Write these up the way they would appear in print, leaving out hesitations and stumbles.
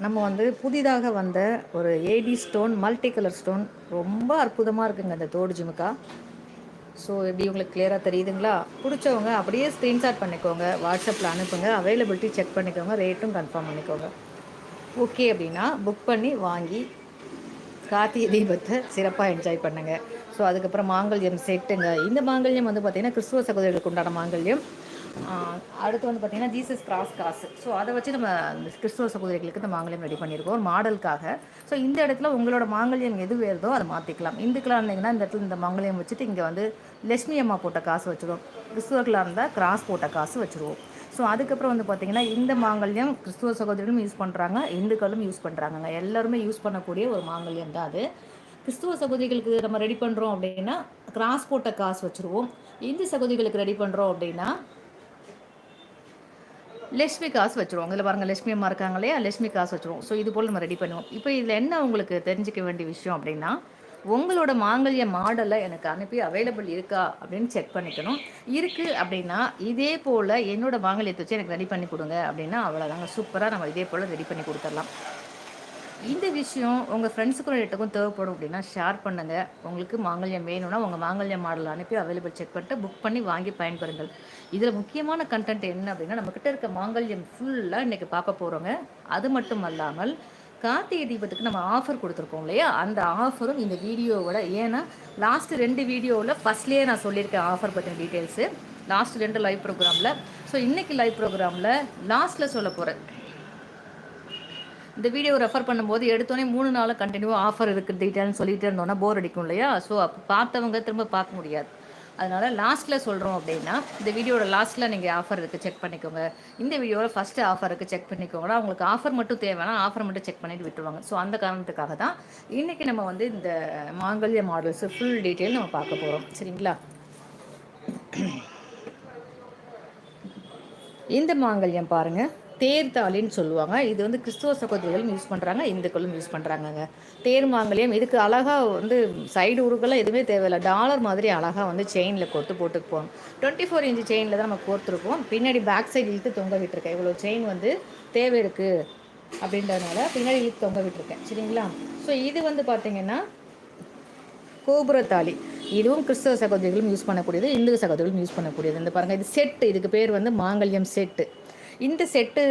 நம்ம வந்து புதிதாக வந்த ஒரு AD stone multi colour stone ரொம்ப அற்புதமாக இருக்குங்க இந்த தோடு ஜிமுக்கா. ஸோ எப்படி உங்களுக்கு கிளியராக தெரியுதுங்களா? பிடிச்சவங்க அப்படியே ஸ்க்ரீன்ஷாட் பண்ணிக்கோங்க, வாட்ஸ்அப்பில் அனுப்புங்க, அவைலபிலிட்டி செக் பண்ணிக்கோங்க, ரேட்டும் கன்ஃபார்ம் பண்ணிக்கோங்க. ஓகே அப்படின்னா புக் பண்ணி வாங்கி கார்த்திகை தீபத்தை சிறப்பாக என்ஜாய் பண்ணுங்க. ஸோ அதுக்கப்புறம் மாங்கல்யம் செட்டுங்க. இந்த மாங்கல்யம் வந்து பார்த்திங்கன்னா கிறிஸ்துவ சகோதரர்களுக்கு உண்டான மாங்கல்யம். அடுத்து வந்து பார்த்திங்கன்னா ஜீசஸ் கிராஸ் காசு. ஸோ அதை வச்சு நம்ம இந்த கிறிஸ்துவ சகோதரிகளுக்கு இந்த மாங்கல்யம் ரெடி பண்ணியிருக்கோம் ஒரு மாடலுக்காக. ஸோ இந்த இடத்துல உங்களோட மாங்கல்யம் எது வேறுதோ அதை மாற்றிக்கலாம். இந்துக்களாக இருந்தீங்கன்னா இந்த இடத்துல இந்த மாங்கல்யம் வச்சுட்டு இங்கே வந்து லட்சுமி அம்மா போட்ட காசு வச்சுருவோம். கிறிஸ்துவர்களாக இருந்தால் கிராஸ் போட்ட காசு வச்சுருவோம். ஸோ அதுக்கப்புறம் வந்து பார்த்திங்கன்னா இந்த மாங்கல்யம் கிறிஸ்துவ சகோதரிகளும் யூஸ் பண்ணுறாங்க, இந்துக்களும் யூஸ் பண்ணுறாங்க. எல்லாருமே யூஸ் பண்ணக்கூடிய ஒரு மாங்கல்யம் தான் அது. கிறிஸ்துவ சகோதரிகளுக்கு நம்ம ரெடி பண்ணுறோம் அப்படின்னா கிராஸ் போட்ட காசு வச்சுருவோம். இந்து சகோதரிகளுக்கு ரெடி பண்ணுறோம் அப்படின்னா லட்சுமி காசு வச்சுருவோம். இதில் பாருங்கள் லட்சுமி அம்மா இருக்காங்க இல்லையா, லட்சுமி காசு வச்சுருவோம். ஸோ இது போல் நம்ம ரெடி பண்ணுவோம். இப்போ இதில் என்ன உங்களுக்கு தெரிஞ்சிக்க வேண்டிய விஷயம் அப்படின்னா, உங்களோட மாங்கல்ய மாடலை எனக்கு அனுப்பி அவைலபிள் இருக்கா அப்படின்னு செக் பண்ணிக்கணும். இருக்குது அப்படின்னா இதே போல் என்னோட மாங்கல்யத்தை வச்சு எனக்கு ரெடி பண்ணி கொடுங்க அப்படின்னா அவ்வளோதாங்க. சூப்பராக நம்ம இதே போல் ரெடி பண்ணி கொடுத்துடலாம். இந்த விஷயம் உங்கள் ஃப்ரெண்ட்ஸுக்கும் ரிலேட்டுக்கும் தேவைப்படும் அப்படின்னா ஷேர் பண்ணுங்கள். உங்களுக்கு மாங்கல்யம் வேணும்னா உங்கள் மாங்கல்ய மாடல் அனுப்பி அவைலபிள் செக் பண்ணிட்டு புக் பண்ணி வாங்கி பயன்பெறுங்கள். இதில் முக்கியமான கண்டென்ட் என்ன அப்படின்னா, நம்மக்கிட்ட இருக்க மாங்கல்யம் ஃபுல்லாக இன்றைக்கி பார்க்க போகிறோங்க. அது மட்டும் அல்லாமல் கார்த்திகை தீபத்துக்கு நம்ம ஆஃபர் கொடுத்துருக்கோம் இல்லையா, அந்த ஆஃபரும் இந்த வீடியோவோட, ஏன்னா லாஸ்ட் 2 வீடியோவில் ஃபஸ்ட்லேயே நான் சொல்லியிருக்கேன் ஆஃபர் பற்றின டீட்டெயில்ஸு, லாஸ்ட் 2 லைவ் ப்ரோக்ராமில். ஸோ இன்றைக்கி லைவ் ப்ரோக்ராமில் லாஸ்ட்டில் சொல்ல போகிறேன். இந்த வீடியோ ரெஃபர் பண்ணும்போது எடுத்தோடனே 3 நாள் கண்டினியூவாக ஆஃபர் இருக்குது டீட்டெயில்னு சொல்லிகிட்டே இருந்தோன்னா போர் அடிக்கும் இல்லையா. ஸோ அப்போ பார்த்தவங்க திரும்ப பார்க்க முடியாது. அதனால் லாஸ்ட்டில் சொல்கிறோம் அப்படின்னா இந்த வீடியோட லாஸ்ட்டில் நீங்கள் ஆஃபர் இருக்குது செக் பண்ணிக்கோங்க. இந்த வீடியோவில் ஃபஸ்ட்டு ஆஃபர் இருக்குது செக் பண்ணிக்கோங்கன்னா உங்களுக்கு ஆஃபர் மட்டும் தேவைன்னா ஆஃபர் மட்டும் செக் பண்ணிவிட்டு விட்டுருவாங்க. ஸோ அந்த காரணத்துக்காக தான் இன்றைக்கி நம்ம வந்து இந்த மாங்கல்ய மாடல்ஸு ஃபுல் டீட்டெயில் நம்ம பார்க்க போகிறோம். சரிங்களா? இந்த மாங்கல்யம் பாருங்கள், தேர்தாளின்னு சொல்லுவாங்க. இது வந்து கிறிஸ்துவ சகோதரிகளும் யூஸ் பண்ணுறாங்க, இந்துக்களும் யூஸ் பண்ணுறாங்கங்க. தேர் மாங்கல்யம் இதுக்கு அழகாக வந்து சைடு உருக்கெல்லாம் எதுவுமே தேவையில்லை. டாலர் மாதிரி அழகாக வந்து செயினில் கொடுத்து போட்டுக்கு போகணும். 24 இன்ச்சு செயினில் தான் நம்ம கோர்த்துருக்கோம். பின்னாடி பேக் சைடு இழுத்து தொங்க விட்டுருக்கேன். இவ்வளோ செயின் வந்து தேவை இருக்குது அப்படின்றதுனால பின்னாடி இழுத்து தொங்க விட்டுருக்கேன். சரிங்களா? ஸோ இது வந்து பார்த்திங்கன்னா கோபுரத்தாலி. இதுவும் கிறிஸ்தவ சகோதரிகளும் யூஸ் பண்ணக்கூடியது, இந்து சகோதரிகளும் யூஸ் பண்ணக்கூடியது. இந்த பாருங்கள், இது செட்டு. இதுக்கு பேர் வந்து மாங்கல்யம் செட்டு. இந்த செட்டு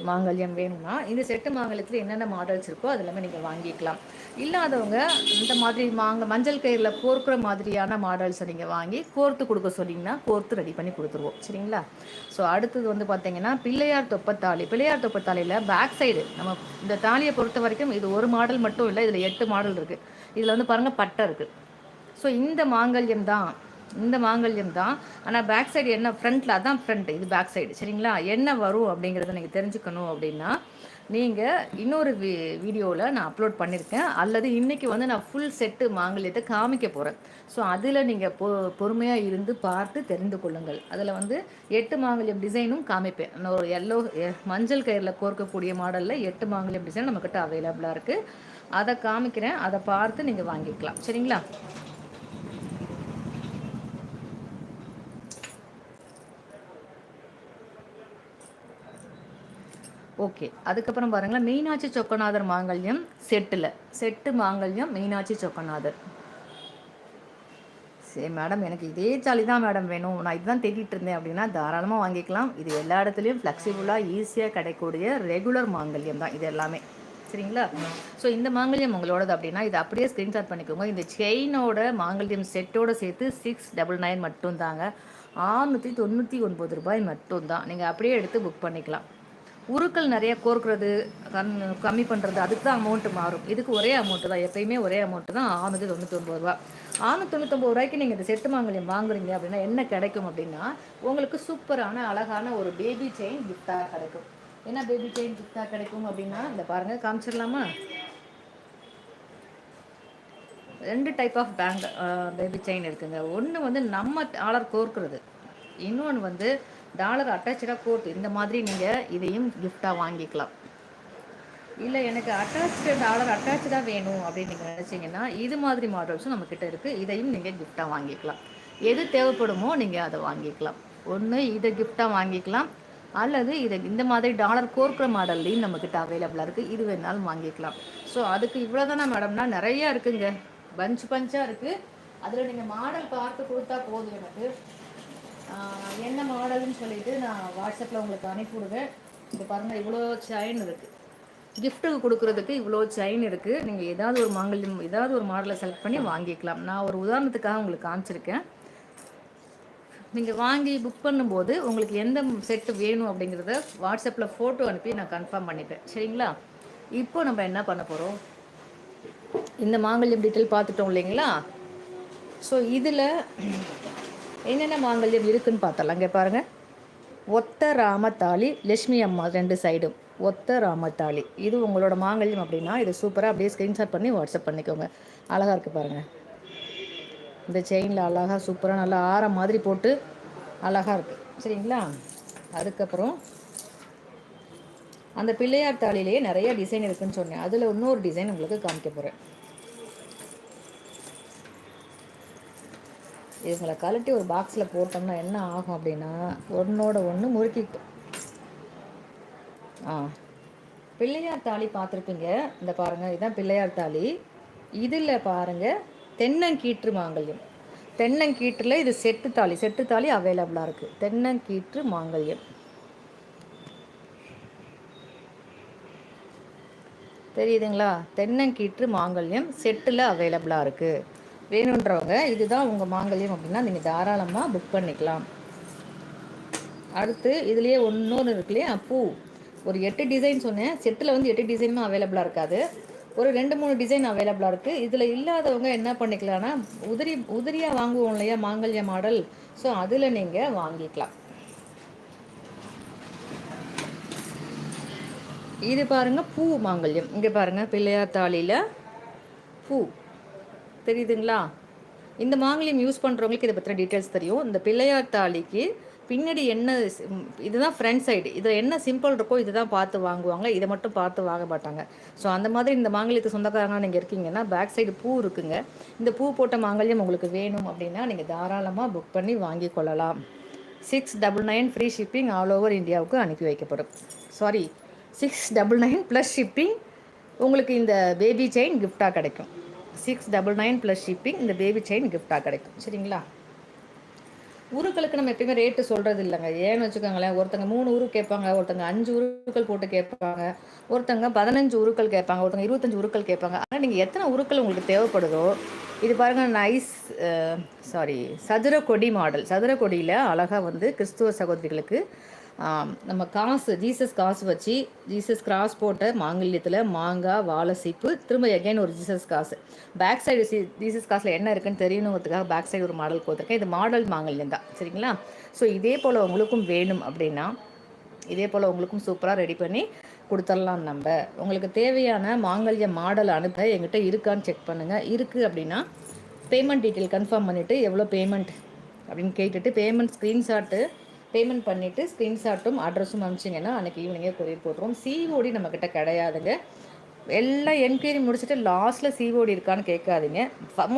மாங்கல்யம் வேணும்னா இந்த செட்டு மாங்கல்யத்தில் என்னென்ன மாடல்ஸ் இருக்கோ அது எல்லாமே நீங்கள் வாங்கிக்கலாம். இல்லாதவங்க இந்த மாதிரி மஞ்சள் கயிறில் கோர்க்குற மாதிரியான மாடல்ஸை நீங்கள் வாங்கி கோர்த்து கொடுக்க சொன்னீங்கன்னா கோர்த்து ரெடி பண்ணி கொடுத்துருவோம். சரிங்களா? ஸோ அடுத்தது வந்து பார்த்தீங்கன்னா பிள்ளையார் தொப்பத்தாலி. பிள்ளையார் தொப்பத்தாலியில் பேக் சைடு நம்ம இந்த தாலியை பொறுத்த வரைக்கும் இது ஒரு மாடல் மட்டும் இல்லை, இதில் 8 மாடல் இருக்குது. இதில் வந்து பாருங்கள் பட்டை இருக்குது. ஸோ இந்த மாங்கல்யம் தான். ஆனால் பேக் சைடு என்ன, ஃப்ரண்ட்டில் அதான் ஃப்ரண்ட், இது பேக் சைடு. சரிங்களா? என்ன வரும் அப்படிங்கிறத நீங்கள் தெரிஞ்சுக்கணும் அப்படின்னா நீங்கள் இன்னொரு வீடியோவில் நான் அப்லோட் பண்ணியிருக்கேன், அல்லது இன்றைக்கி வந்து நான் ஃபுல் செட்டு மாங்கல்யத்தை காமிக்க போகிறேன். ஸோ அதில் நீங்கள் பொறுமையாக இருந்து பார்த்து தெரிந்து கொள்ளுங்கள். அதில் வந்து 8 மாங்கல்யம் டிசைனும் காமிப்பேன். நான் ஒரு மஞ்சள் கயிறில் கோர்க்கக்கூடிய மாடலில் 8 மாங்கல்யம் டிசைன் நம்மக்கிட்ட அவைலபிளாக இருக்குது. அதை காமிக்கிறேன், அதை பார்த்து நீங்கள் வாங்கிக்கலாம். சரிங்களா? ஓகே. அதுக்கப்புறம் பாருங்களேன், மீனாட்சி சொக்கநாதர் மாங்கல்யம் செட்டு மாங்கல்யம் மீனாட்சி சொக்கநாதர். சரி மேடம், எனக்கு இதே சாலி தான் மேடம் வேணும், நான் இதுதான் தேடிட்டு இருந்தேன் அப்படின்னா தாராளமாக வாங்கிக்கலாம். இது எல்லா இடத்துலையும் ஃப்ளெக்சிபிளாக ஈஸியாக கிடைக்கக்கூடிய ரெகுலர் மாங்கல்யம் தான் இது எல்லாமே. சரிங்களா? ஸோ இந்த மாங்கல்யம் உங்களோடது அப்படின்னா இதை அப்படியே ஸ்க்ரீன்ஷாட் பண்ணிக்கோங்க. இந்த செயினோட மாங்கல்யம் செட்டோடு சேர்த்து 699 மட்டும்தாங்க. 699 ரூபாய் மட்டும்தான். நீங்கள் அப்படியே எடுத்து புக் பண்ணிக்கலாம். உருக்கள் நிறைய கோர்க்கிறது கம்மி பண்ணுறது அதுக்கு தான் அமௌண்ட்டு மாறும். இதுக்கு ஒரே அமௌண்ட்டு தான், எப்பயுமே ஒரே அமௌண்ட்டு தான், 699 ரூபா. 699 ரூபாய்க்கு நீங்கள் இந்த செட்டு மாங்கல்யம் வாங்குறீங்க அப்படின்னா என்ன கிடைக்கும் அப்படின்னா உங்களுக்கு சூப்பரான அழகான ஒரு பேபி செயின் கிஃப்டாக கிடைக்கும். என்ன பேபி செயின் கிஃப்டாக கிடைக்கும் அப்படின்னா இந்த பாருங்கள், காமிச்சிடலாமா? 2 டைப் ஆஃப் பேபி செயின் இருக்குங்க. ஒன்று வந்து நம்ம டாலர் கோர்க்குறது, இன்னொன்று வந்து டாலர் அட்டாச்சாக கோர்த்து. இந்த மாதிரி நீங்கள் இதையும் கிஃப்டாக வாங்கிக்கலாம். இல்லை எனக்கு டாலர் அட்டாச்சாக வேணும் அப்படின்னு நீங்கள் நினச்சிங்கன்னா இது மாதிரி மாடல்ஸும் நம்மக்கிட்ட இருக்குது. இதையும் நீங்கள் கிஃப்டாக வாங்கிக்கலாம். எது தேவைப்படுமோ நீங்கள் அதை வாங்கிக்கலாம். ஒன்று இதை கிஃப்டாக வாங்கிக்கலாம், அல்லது இதை இந்த மாதிரி டாலர் கோர்க்குற மாடல்லையும் நம்மக்கிட்ட அவைலபிளாக இருக்குது. இது வேணாலும் வாங்கிக்கலாம். ஸோ அதுக்கு இவ்வளோ தானே மேடம்னா நிறையா இருக்குங்க, பஞ்சாக இருக்குது. அதில் நீங்கள் மாடல் பார்த்து கொடுத்தா போதும். எனக்கு என்ன மாடல்னு சொல்லிட்டு நான் வாட்ஸ்அப்பில் உங்களுக்கு அனுப்பிவிடுவேன். இப்போ பாருங்கள், இவ்வளோ செயின் இருக்குது, கிஃப்ட்டுக்கு கொடுக்குறதுக்கு இவ்வளோ செயின் இருக்குது. நீங்கள் ஏதாவது ஒரு மாங்கல்யம், ஏதாவது ஒரு மாடலை செலக்ட் பண்ணி வாங்கிக்கலாம். நான் ஒரு உதாரணத்துக்காக உங்களுக்கு காமிச்சிருக்கேன். நீங்கள் வாங்கி புக் பண்ணும்போது உங்களுக்கு எந்த செட்டு வேணும் அப்படிங்கிறத வாட்ஸ்அப்பில் ஃபோட்டோ அனுப்பி நான் கன்ஃபார்ம் பண்ணிப்பேன். சரிங்களா? இப்போ நம்ம என்ன பண்ண போகிறோம், இந்த மாங்கல்யம் டீட்டெயில் பார்த்துட்டோம் இல்லைங்களா? ஸோ இதில் என்னென்ன மாங்கல்யம் இருக்குதுன்னு பார்த்தலாம். இங்கே பாருங்கள், ஒத்த ராமத்தாளி, லட்சுமி அம்மா 2 சைடும் ஒத்த ராமத்தாளி. இது உங்களோட மாங்கல்யம் அப்படின்னா இது சூப்பராக அப்படியே ஸ்க்ரீன்ஷாட் பண்ணி வாட்ஸ்அப் பண்ணிக்கோங்க. அழகாக இருக்குது பாருங்கள். இந்த செயினில் அழகாக சூப்பராக நல்லா ஆரம் மாதிரி போட்டு அழகாக இருக்குது. சரிங்களா? அதுக்கப்புறம் அந்த பிள்ளையார் தாளிலேயே நிறைய டிசைன் இருக்குதுன்னு சொன்னேன். அதில் இன்னொரு டிசைன் உங்களுக்கு காமிக்க போகிறேன். இவங்களை கழட்டி ஒரு பாக்ஸில் போட்டோம்னா என்ன ஆகும் அப்படின்னா ஒன்றோட ஒன்று முறுக்கிக்கும். பிள்ளையார் தாலி பார்த்துருப்பீங்க. இந்த பாருங்கள், இதுதான் பிள்ளையார் தாலி. இதில் பாருங்கள், தென்னங்கீற்று மாங்கல்யம். தென்னங்கீற்றில் இது செட்டு தாலி அவைலபிளாக இருக்குது. தென்னங்கீற்று மாங்கல்யம் தெரியுதுங்களா? தென்னங்கீற்று மாங்கல்யம் செட்டில் அவைலபிளாக இருக்குது. வேணுன்றவங்க இதுதான் உங்கள் மாங்கல்யம் அப்படின்னா நீங்கள் தாராளமாக புக் பண்ணிக்கலாம். அடுத்து இதுலேயே இன்னொன்று இருக்கு இல்லையா, பூ. ஒரு 8 டிசைன் சொன்னேன். செட்டில் வந்து 8 டிசைனுமே அவைலபிளாக இருக்காது. ஒரு 2-3 டிசைன் அவைலபிளாக இருக்குது. இதில் இல்லாதவங்க என்ன பண்ணிக்கலாம்னா உதிரியாக வாங்குவோம் இல்லையா மாங்கல்ய மாடல், ஸோ அதில் நீங்கள் வாங்கிக்கலாம். இது பாருங்கள், பூ மாங்கல்யம். இங்கே பாருங்கள், பிள்ளையார் தாலியில் பூ தெரியுதுங்களா? இந்த மாங்கல்யம் யூஸ் பண்ணுறவங்களுக்கு இதை பற்றின டீட்டெயில்ஸ் தெரியும். இந்த பிள்ளையார் தாலிக்கு பின்னாடி என்ன, இதுதான் ஃப்ரண்ட் சைடு, இதில் என்ன சிம்பிள் இருக்கோ இதுதான் பார்த்து வாங்குவாங்க. இதை மட்டும் பார்த்து வாங்க மாட்டாங்க. ஸோ அந்த மாதிரி இந்த மாங்கல்யத்துக்கு சொந்தக்காரங்க நீங்கள் இருக்கீங்கன்னா பேக் சைடு பூ இருக்குங்க. இந்த பூ போட்ட மாங்கல்யம் உங்களுக்கு வேணும் அப்படின்னா நீங்கள் தாராளமாக புக் பண்ணி வாங்கி கொள்ளலாம். 699 ஃப்ரீ ஷிப்பிங் ஆல் ஓவர் இந்தியாவுக்கு அனுப்பி வைக்கப்படும். சாரி, 699 ப்ளஸ் ஷிப்பிங் உங்களுக்கு இந்த பேபி செயின் கிஃப்டாக கிடைக்கும். 699 ப்ளஸ் ஷிப்பிங் இந்த பேபி செயின் கிஃப்டாக கிடைக்கும். சரிங்களா? உருக்களுக்கு நம்ம எப்பயுமே ரேட்டு சொல்கிறது இல்லைங்க. ஏன்னு வச்சுக்கோங்களேன், ஒருத்தங்க 3 உரு கேட்பாங்க, ஒருத்தங்க 5 உருக்கள் போட்டு கேட்பாங்க, ஒருத்தங்க 15 உருக்கள் கேட்பாங்க, ஒருத்தங்க 25 உருக்கள் கேட்பாங்க. ஆனால் நீங்கள் எத்தனை உருக்கள் உங்களுக்கு தேவைப்படுதோ, இது பாருங்கள், நைஸ் சதுர கொடி மாடல். சதுர கொடியில் அழகாக வந்து கிறிஸ்துவ சகோதரிகளுக்கு நம்ம காசு, ஜீசஸ் காசு வச்சு ஜீசஸ் கிராஸ் போட்ட மாங்கல்யத்தில் மாங்காய், வாழை சீப்பு, திரும்ப எகைன் ஒரு ஜீசஸ் காசு. பேக் சைடு ஜீசஸ் காசில் என்ன இருக்குன்னு தெரியணுங்கிறதுக்காக பேக் சைடு ஒரு மாடல் கொடுத்துருக்கேன். இது மாடல் மாங்கல்யம் தான். சரிங்களா? ஸோ இதே போல் உங்களுக்கும் வேணும் அப்படின்னா இதே போல் உங்களுக்கும் சூப்பராக ரெடி பண்ணி கொடுத்துடலாம். நம்ம உங்களுக்கு தேவையான மாங்கல்ய மாடல் அனுப்ப எங்கிட்ட இருக்கான்னு செக் பண்ணுங்கள். இருக்குது அப்படின்னா பேமெண்ட் டீட்டெயில் கன்ஃபார்ம் பண்ணிவிட்டு எவ்வளோ பேமெண்ட் அப்படின்னு கேட்டுட்டு பேமெண்ட் பண்ணிவிட்டு ஸ்க்ரீன்ஷாட்டும் அட்ரஸும் அனுப்பிச்சிங்கன்னா அன்றைக்கி ஈவினிங்கே கொரியர் போட்டுருவோம். சிஓடி நம்மக்கிட்ட கிடையாதுங்க. எல்லாம் என்கொயரி முடிச்சுட்டு லாஸ்ட்டில் சிஓடி இருக்கான்னு கேட்காதீங்க.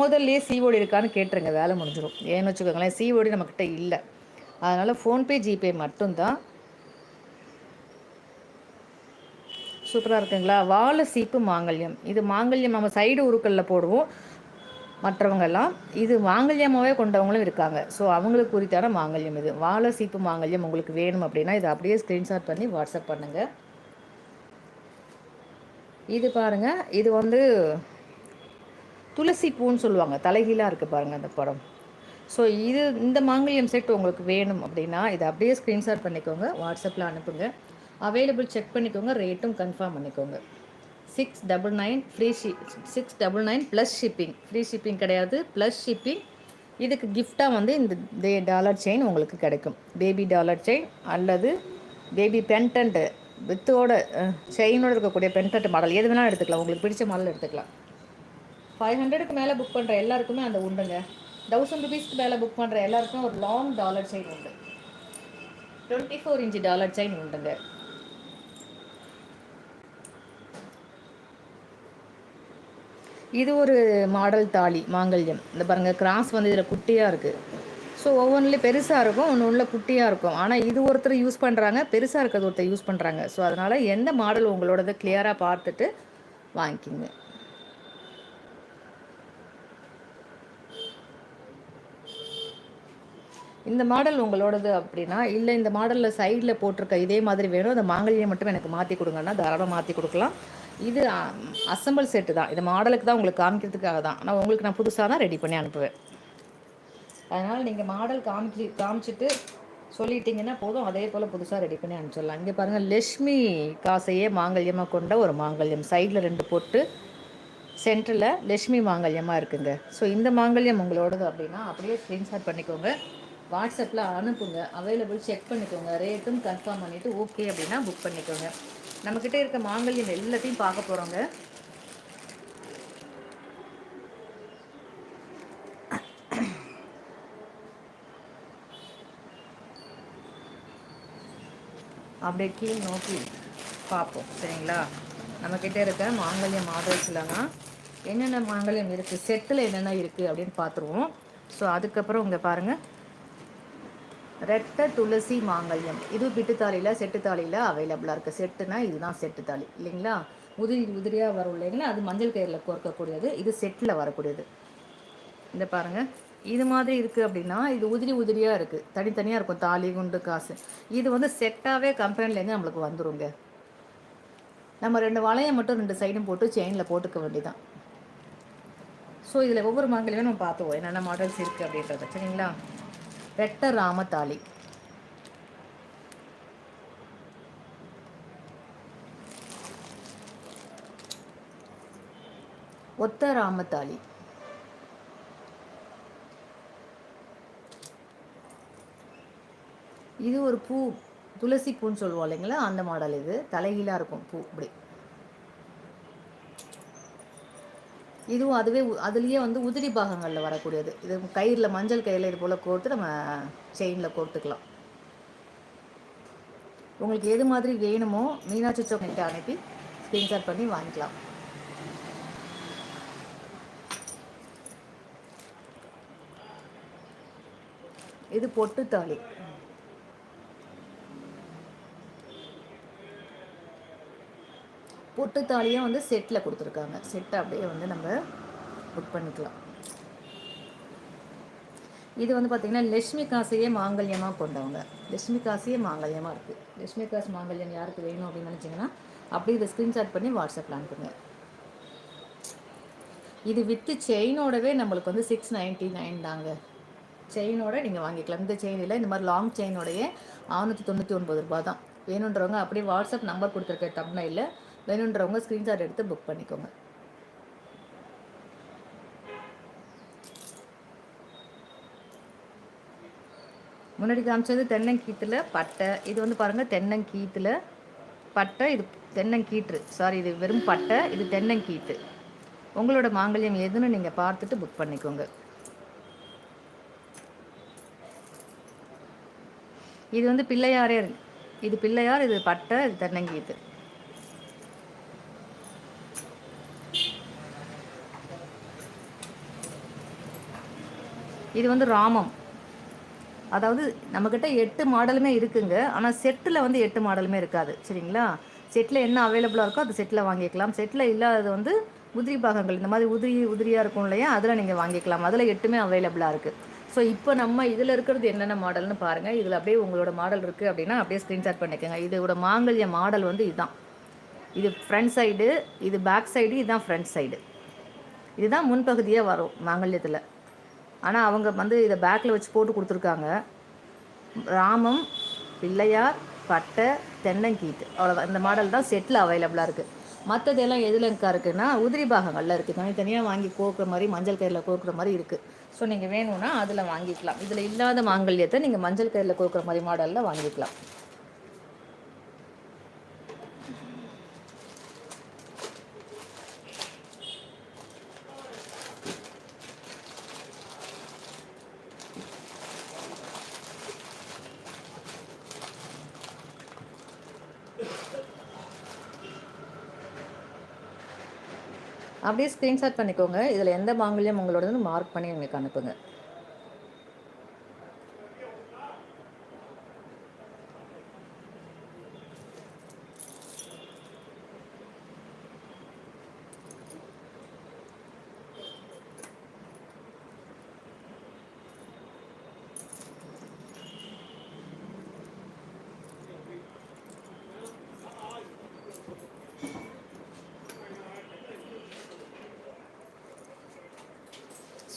முதல்லையே சிஓடி இருக்கான்னு கேட்டுருங்க, வேலை முடிஞ்சிடும். ஏன்னு வச்சுக்கோங்களேன், சிஓடி நம்மக்கிட்ட இல்லை. அதனால் ஃபோன்பே, ஜிபே மட்டும்தான். சூப்பராக இருக்குங்களா? வாழை சீப்பு மாங்கல்யம். இது மாங்கல்யம் நம்ம சைடு உருக்களில் போடுவோம். மற்றவங்கெல்லாம் இது மாங்கல்யமாகவே கொண்டவங்களும் இருக்காங்க. ஸோ அவங்களுக்கு குறித்தான மாங்கல்யம் இது. வாழை சீப்பு மாங்கல்யம் உங்களுக்கு வேணும் அப்படின்னா இதை அப்படியே ஸ்க்ரீன்ஷாட் பண்ணி வாட்ஸ்அப் பண்ணுங்கள். இது பாருங்கள், இது வந்து துளசி பூன்னு சொல்லுவாங்க, தலைகீழாக இருக்குது பாருங்கள் அந்த படம். ஸோ இந்த மாங்கல்யம் செட் உங்களுக்கு வேணும் அப்படின்னா இதை அப்படியே ஸ்க்ரீன்ஷாட் பண்ணிக்கோங்க, வாட்ஸ்அப்பில் அனுப்புங்க. அவைலபிள் செக் பண்ணிக்கோங்க, ரேட்டும் கன்ஃபார்ம் பண்ணிக்கோங்க. 699 free 699 plus shipping. Free shipping கிடையாது, ப்ளஸ் ஷிப்பிங். இதுக்கு கிஃப்டாக வந்து இந்த டாலர் செயின் உங்களுக்கு கிடைக்கும். பேபி டாலர் செயின் அல்லது பேபி பென்டன்ட்டு வித்தோட செயினோடு இருக்கக்கூடிய பென்டன்ட் மாடல் எது வேணாலும் எடுத்துக்கலாம். உங்களுக்கு பிடிச்ச மாடல் எடுத்துக்கலாம். 500க்கு மேலே புக் பண்ணுற எல்லாருக்குமே அந்த உண்டுங்க. 1000 ருபீஸ்க்கு மேலே புக் பண்ணுற எல்லாருக்கும் ஒரு லாங் டாலர் செயின் உண்டு. 24 இன்ச்சு டாலர் செயின் உண்டுங்க. இது ஒரு மாடல் தாலி மாங்கல்யம். இந்த பாருங்கள், கிராஸ் வந்து இதில் குட்டியாக இருக்குது. ஸோ ஸோ ஒவ்வொன்றிலையும் பெருசாக இருக்கும், ஒன்று உள்ள குட்டியாக இருக்கும். ஆனால் இது ஒருத்தர் யூஸ் பண்ணுறாங்க, பெருசாக இருக்கிறது ஒருத்தர் யூஸ் பண்ணுறாங்க. ஸோ அதனால் எந்த மாடல் உங்களோடது கிளியராக பார்த்துட்டு வாங்கிக்கிங்க. இந்த மாடல் உங்களோடது அப்படின்னா, இல்லை இந்த மாடலில் சைடில் போட்டிருக்க இதே மாதிரி வேணும், அந்த மாங்கல்யம் மட்டும் எனக்கு மாற்றி கொடுங்கன்னா தாராளமாக மாற்றி கொடுக்கலாம். இது அசம்பிள் செட்டு தான். இது மாடலுக்கு தான் உங்களுக்கு காமிக்கிறதுக்காக தான். ஆனால் உங்களுக்கு நான் புதுசாக தான் ரெடி பண்ணி அனுப்புவேன். அதனால் நீங்கள் மாடல் காமிச்சிட்டு சொல்லிட்டீங்கன்னா போதும், அதே போல் புதுசாக ரெடி பண்ணி அனுப்பிச்சிடலாம். இங்கே பாருங்கள், லட்சுமி காசையே மாங்கல்யமாக கொண்ட ஒரு மாங்கல்யம். சைடில் 2 பொட்டு, சென்டரில் லட்சுமி மாங்கல்யமாக இருக்குங்க. ஸோ இந்த மாங்கல்யம் உங்களோடது அப்படின்னா அப்படியே ஸ்க்ரீன்ஷாட் பண்ணிக்கோங்க, வாட்ஸ்அப்பில் அனுப்புங்க. அவைலபிள் செக் பண்ணிக்கோங்க, ரேட்டும் கன்ஃபார்ம் பண்ணிவிட்டு ஓகே அப்படின்னா புக் பண்ணிக்கோங்க. நம்மக்கிட்ட இருக்க மாங்கல்யம் எல்லாத்தையும் பார்க்க போகிறோங்க. அப்படியே கீழ் நோக்கி பார்ப்போம், சரிங்களா? நம்மக்கிட்ட இருக்க மாங்கல்யம் மாடல்ஸ்லனா என்னென்ன மாங்கல்யம் இருக்குது, செட்டில் என்னென்ன இருக்குது அப்படின்னு பார்த்துருவோம். ஸோ அதுக்கப்புறம் இங்கே பாருங்கள், ரெட்டை துளசி மாங்கல்யம். இது பிட்டுத்தாளியில் செட்டு தாலியில் அவைலபிளாக இருக்குது. செட்டுனா இதுதான் செட்டு தாலி இல்லைங்களா? உதிரியாக வரும் இல்லைங்களா, அது மஞ்சள் கயிறில் கோர்க்கக்கூடியது. இது செட்டில் வரக்கூடியது. இந்த பாருங்கள், இது மாதிரி இருக்குது அப்படின்னா இது உதிரியாக இருக்குது, தனித்தனியாக இருக்கும் தாலி குண்டு காசு. இது வந்து செட்டாகவே கம்பெனிலேருந்து நம்மளுக்கு வந்துருங்க. நம்ம 2 வளையம் மட்டும் 2 சைடும் போட்டு செயினில் போட்டுக்க வேண்டியதான். ஸோ இதில் ஒவ்வொரு மாங்கல்யமே நம்ம பார்த்துவோம் என்னென்ன மாடல்ஸ் இருக்குது அப்படின்றத, சரிங்களா? ரெட்டை ராமத்தாலி, ஒத்த ராமத்தாலி, இது ஒரு பூ, துளசி பூன்னு சொல்லுவோம் இல்லைங்களா, அந்த மாடல். இது தலைகீழாக இருக்கும் பூ இப்படி. இதுவும் அதுலேயே வந்து உதிரி பாகங்களில் வரக்கூடியது. இது கயிறில், மஞ்சள் கயிறில் இது போல் கோர்த்து நம்ம செயினில் கோர்த்துக்கலாம். உங்களுக்கு எது மாதிரி வேணுமோ மீனாட்சி சோக்கிட்ட அனுப்பி ஸ்க்ரீன்ஷாட் பண்ணி வாங்கிக்கலாம். இது பொட்டுத்தாலி. பொட்டுத்தாலியும் வந்து செட்டில் கொடுத்துருக்காங்க. செட்டை அப்படியே வந்து நம்ம புக் பண்ணிக்கலாம். இது வந்து பார்த்திங்கன்னா லட்சுமி காசையே மாங்கல்யமாக கொண்டவங்க. லட்சுமி காசையே மாங்கல்யமாக இருக்குது. லட்சுமி காசு மாங்கல்யம் யாருக்கு வேணும் அப்படின்னு நினச்சிங்கன்னா அப்படியே இதை ஸ்க்ரீன்ஷாட் பண்ணி வாட்ஸ்அப்பில் அனுப்புங்க. இது வித்து செயினோடவே நம்மளுக்கு வந்து 699 தாங்க. செயினோட நீங்கள் வாங்கிக்கலாம். இந்த செயினில் இந்த மாதிரி லாங் செயினோடைய 699 ரூபா தான். வேணுன்றவங்க அப்படியே வாட்ஸ்அப் நம்பர் கொடுத்துருக்க தம்ப்நெயில்ல வேணுன்றவங்க ஸ்க்ரீன்ஷாட் எடுத்து புக் பண்ணிக்கோங்க. முன்னாடி காமிச்சது தென்னங்கீத்தில் பட்டை. இது வந்து பாருங்கள் தென்னங்கீத்தில் பட்டை, இது தென்னங்கீற்று, சாரி இது வெறும் பட்டை, இது தென்னங்கீற்று. உங்களோட மாங்கல்யம் எதுன்னு நீங்கள் பார்த்துட்டு புக் பண்ணிக்கோங்க. இது வந்து பிள்ளையாரே, இது பிள்ளையார், இது பட்டை, இது தென்னங்கீற்று. இது வந்து ராமம். அதாவது நம்மக்கிட்ட 8 மாடலுமே இருக்குங்க. ஆனால் செட்டில் வந்து 8 மாடலுமே இருக்காது, சரிங்களா? செட்டில் என்ன அவைலபிளாக இருக்கோ அது செட்டில் வாங்கிக்கலாம். செட்டில் இல்லாதது வந்து உதிரி பாகங்கள், இந்த மாதிரி உதிரியாக இருக்கும் இல்லையா, அதில் நீங்கள் வாங்கிக்கலாம். அதில் 8மே அவைலபிளாக இருக்குது. ஸோ இப்போ நம்ம இதில் இருக்கிறது என்னென்ன மாடல்னு பாருங்கள். இதில் அப்படியே உங்களோட மாடல் இருக்குது அப்படின்னா அப்படியே ஸ்க்ரீன்ஷாட் பண்ணிக்கோங்க. இதோட மாங்கல்ய மாடல் வந்து இதுதான். இது ஃப்ரண்ட் சைடு, இது பேக் சைடு, இதுதான் ஃப்ரண்ட் சைடு. இதுதான் முன்பகுதியாக வரும் மாங்கல்யத்தில். ஆனால் அவங்க வந்து இதை பேக்கில் வச்சு போட்டு கொடுத்துருக்காங்க. ராமம், பிள்ளையார், பட்டை, தென்னங்கீத்து, அவ்வளோதான். இந்த மாடல் தான் செட்டில் அவைலபிளாக இருக்குது. மற்றதெல்லாம் எதில் இருக்குன்னா உதிரி பாகங்களில் இருக்குது. தனித்தனியாக வாங்கி கோக்குற மாதிரி, மஞ்சள் கயிறில் கோக்குற மாதிரி இருக்குது. ஸோ நீங்கள் வேணும்னா அதில் வாங்கிக்கலாம். இதில் இல்லாத மாங்கல்யத்தை நீங்கள் மஞ்சள் கயிறில் கோக்குற மாதிரி மாடலில் வாங்கிக்கலாம். அப்படியே ஸ்க்ரீன்ஷாட் பண்ணிக்கோங்க. இதில் எந்த மாங்கல்யம் உங்களோடதுன்னு மார்க் பண்ணி எங்களுக்கு அனுப்புங்க.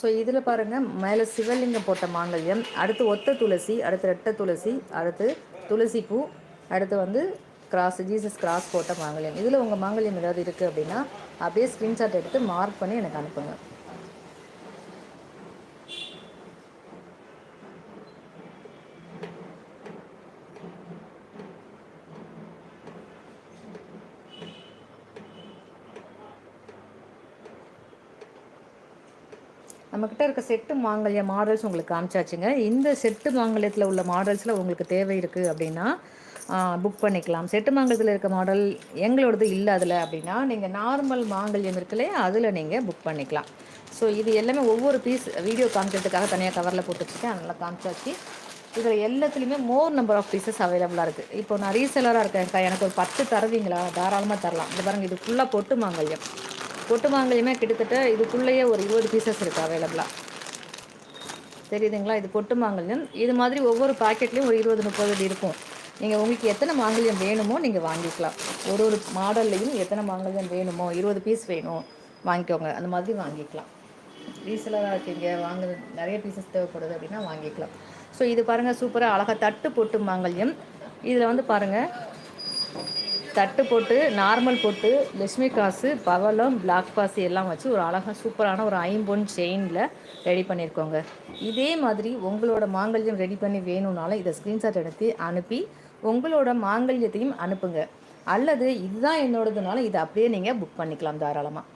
ஸோ இதில் பாருங்கள், மேலே சிவலிங்கம் போட்ட மாங்கல்யம், அடுத்து ஒத்த துளசி, அடுத்து ரெட்டை துளசி, அடுத்து துளசி பூ, அடுத்து வந்து கிராஸ், ஜீசஸ் கிராஸ் போட்ட மாங்கல்யம். இதில் உங்கள் மாங்கல்யம் ஏதாவது இருக்குது அப்படின்னா அப்படியே ஸ்க்ரீன்ஷாட் எடுத்து மார்க் பண்ணி எனக்கு அனுப்புங்க. நம்மக்கிட்ட இருக்க செட்டு மாங்கல்ய மாடல்ஸ் உங்களுக்கு காமிச்சாச்சுங்க. இந்த செட்டு மாங்கல்யத்தில் உள்ள மாடல்ஸில் உங்களுக்கு தேவை இருக்குது அப்படின்னா புக் பண்ணிக்கலாம். செட்டு மாங்கல்யத்தில் இருக்க மாடல் எங்களோடது இல்லை அதில் அப்படின்னா நீங்கள் நார்மல் மாங்கல்யம் இருக்குல்லே அதில் நீங்கள் புக் பண்ணிக்கலாம். ஸோ இது எல்லாமே ஒவ்வொரு பீஸ் வீடியோ காமிக்கிறதுக்காக தனியாக கவரில் போட்டு வச்சுருக்கேன், அதனால் காமிச்சாச்சு. இதில் எல்லாத்துலேயுமே மோர் நம்பர் ஆஃப் பீசஸ் அவைலபிளாக இருக்குது. இப்போ நான் ரீசெலராக இருக்கேன்க்கா, எனக்கு ஒரு 10 தருவீங்களா? தாராளமாக தரலாம். இது பாருங்கள், இது ஃபுல்லாக பொட்டு மாங்கல்யம். பொட்டு மாங்கல்யமே கிட்டத்தட்ட இதுக்குள்ளேயே ஒரு 20 பீசஸ் இருக்குது அவைலபிளாக. தெரியுதுங்களா? இது பொட்டு மாங்கல்யம். இது மாதிரி ஒவ்வொரு பாக்கெட்லேயும் ஒரு 20-30 இருக்கும். நீங்கள் உங்களுக்கு எத்தனை மாங்கல்யம் வேணுமோ நீங்கள் வாங்கிக்கலாம். ஒரு ஒரு மாடல்லையும் எத்தனை மாங்கல்யம் வேணுமோ, 20 பீஸ் வேணும் வாங்கிக்கோங்க, அந்த மாதிரி வாங்கிக்கலாம். ரீசெலராக இருக்கீங்க, நிறைய பீசஸ் தேவைப்படுது அப்படின்னா வாங்கிக்கலாம். ஸோ இது பாருங்கள், சூப்பராக அழகாக தட்டு பொட்டு மாங்கல்யம். இதில் வந்து பாருங்கள், தட்டு போட்டு, நார்மல் போட்டு, லட்சுமி காசு, பவளம், பிளாக் பாசி எல்லாம் வச்சு ஒரு அழகாக சூப்பரான ஒரு 5 பொன் செயினில் ரெடி பண்ணியிருக்கோங்க. இதே மாதிரி உங்களோட மாங்கல்யம் ரெடி பண்ணி வேணும்னாலும் இதை ஸ்க்ரீன்ஷாட் எடுத்து அனுப்பி உங்களோட மாங்கல்யத்தையும் அனுப்புங்க. அல்லது இதுதான் என்னோடதுனால இதை அப்படியே நீங்கள் புக் பண்ணிக்கலாம் தாராளமாக.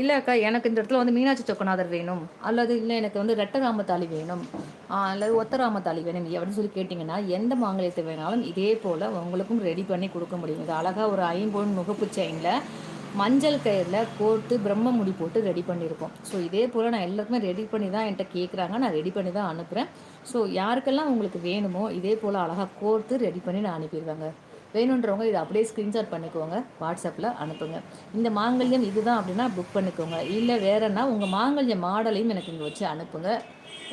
இல்லை அக்கா, எனக்கு இந்த இடத்துல வந்து மீனாட்சி சொக்கநாதர் வேணும், அல்லது இல்லை எனக்கு வந்து ரெட்டராம தாலி வேணும், அல்லது ஒத்தராம தாலி வேணும் அப்படின்னு சொல்லி கேட்டிங்கன்னா எந்த மாங்கல்யத்தை வேணாலும் இதே போல் உங்களுக்கும் ரெடி பண்ணி கொடுக்க முடியும். இது அழகாக ஒரு 5 பொன் முகப்பு செயினில் மஞ்சள் கயிறில் கோர்த்து பிரம்ம முடி போட்டு ரெடி பண்ணியிருக்கோம். ஸோ இதே போல் நான் எல்லாருக்குமே ரெடி பண்ணி தான் என்கிட்ட கேட்குறாங்க, நான் ரெடி பண்ணி தான் அனுப்புகிறேன். ஸோ யாருக்கெல்லாம் உங்களுக்கு வேணுமோ இதே போல் அழகாக கோர்த்து ரெடி பண்ணி நான் அனுப்பிடுவேங்க. வேணுன்றவங்க இதை அப்படியே ஸ்க்ரீன்ஷாட் பண்ணிக்கோங்க, வாட்ஸ்அப்பில் அனுப்புங்க. இந்த மாங்கல்யம் இதுதான் அப்படின்னா புக் பண்ணிக்கோங்க. இல்லை வேறன்னா உங்கள் மாங்கல்ய மாடலையும் எனக்கு இங்கே வச்சு அனுப்புங்க.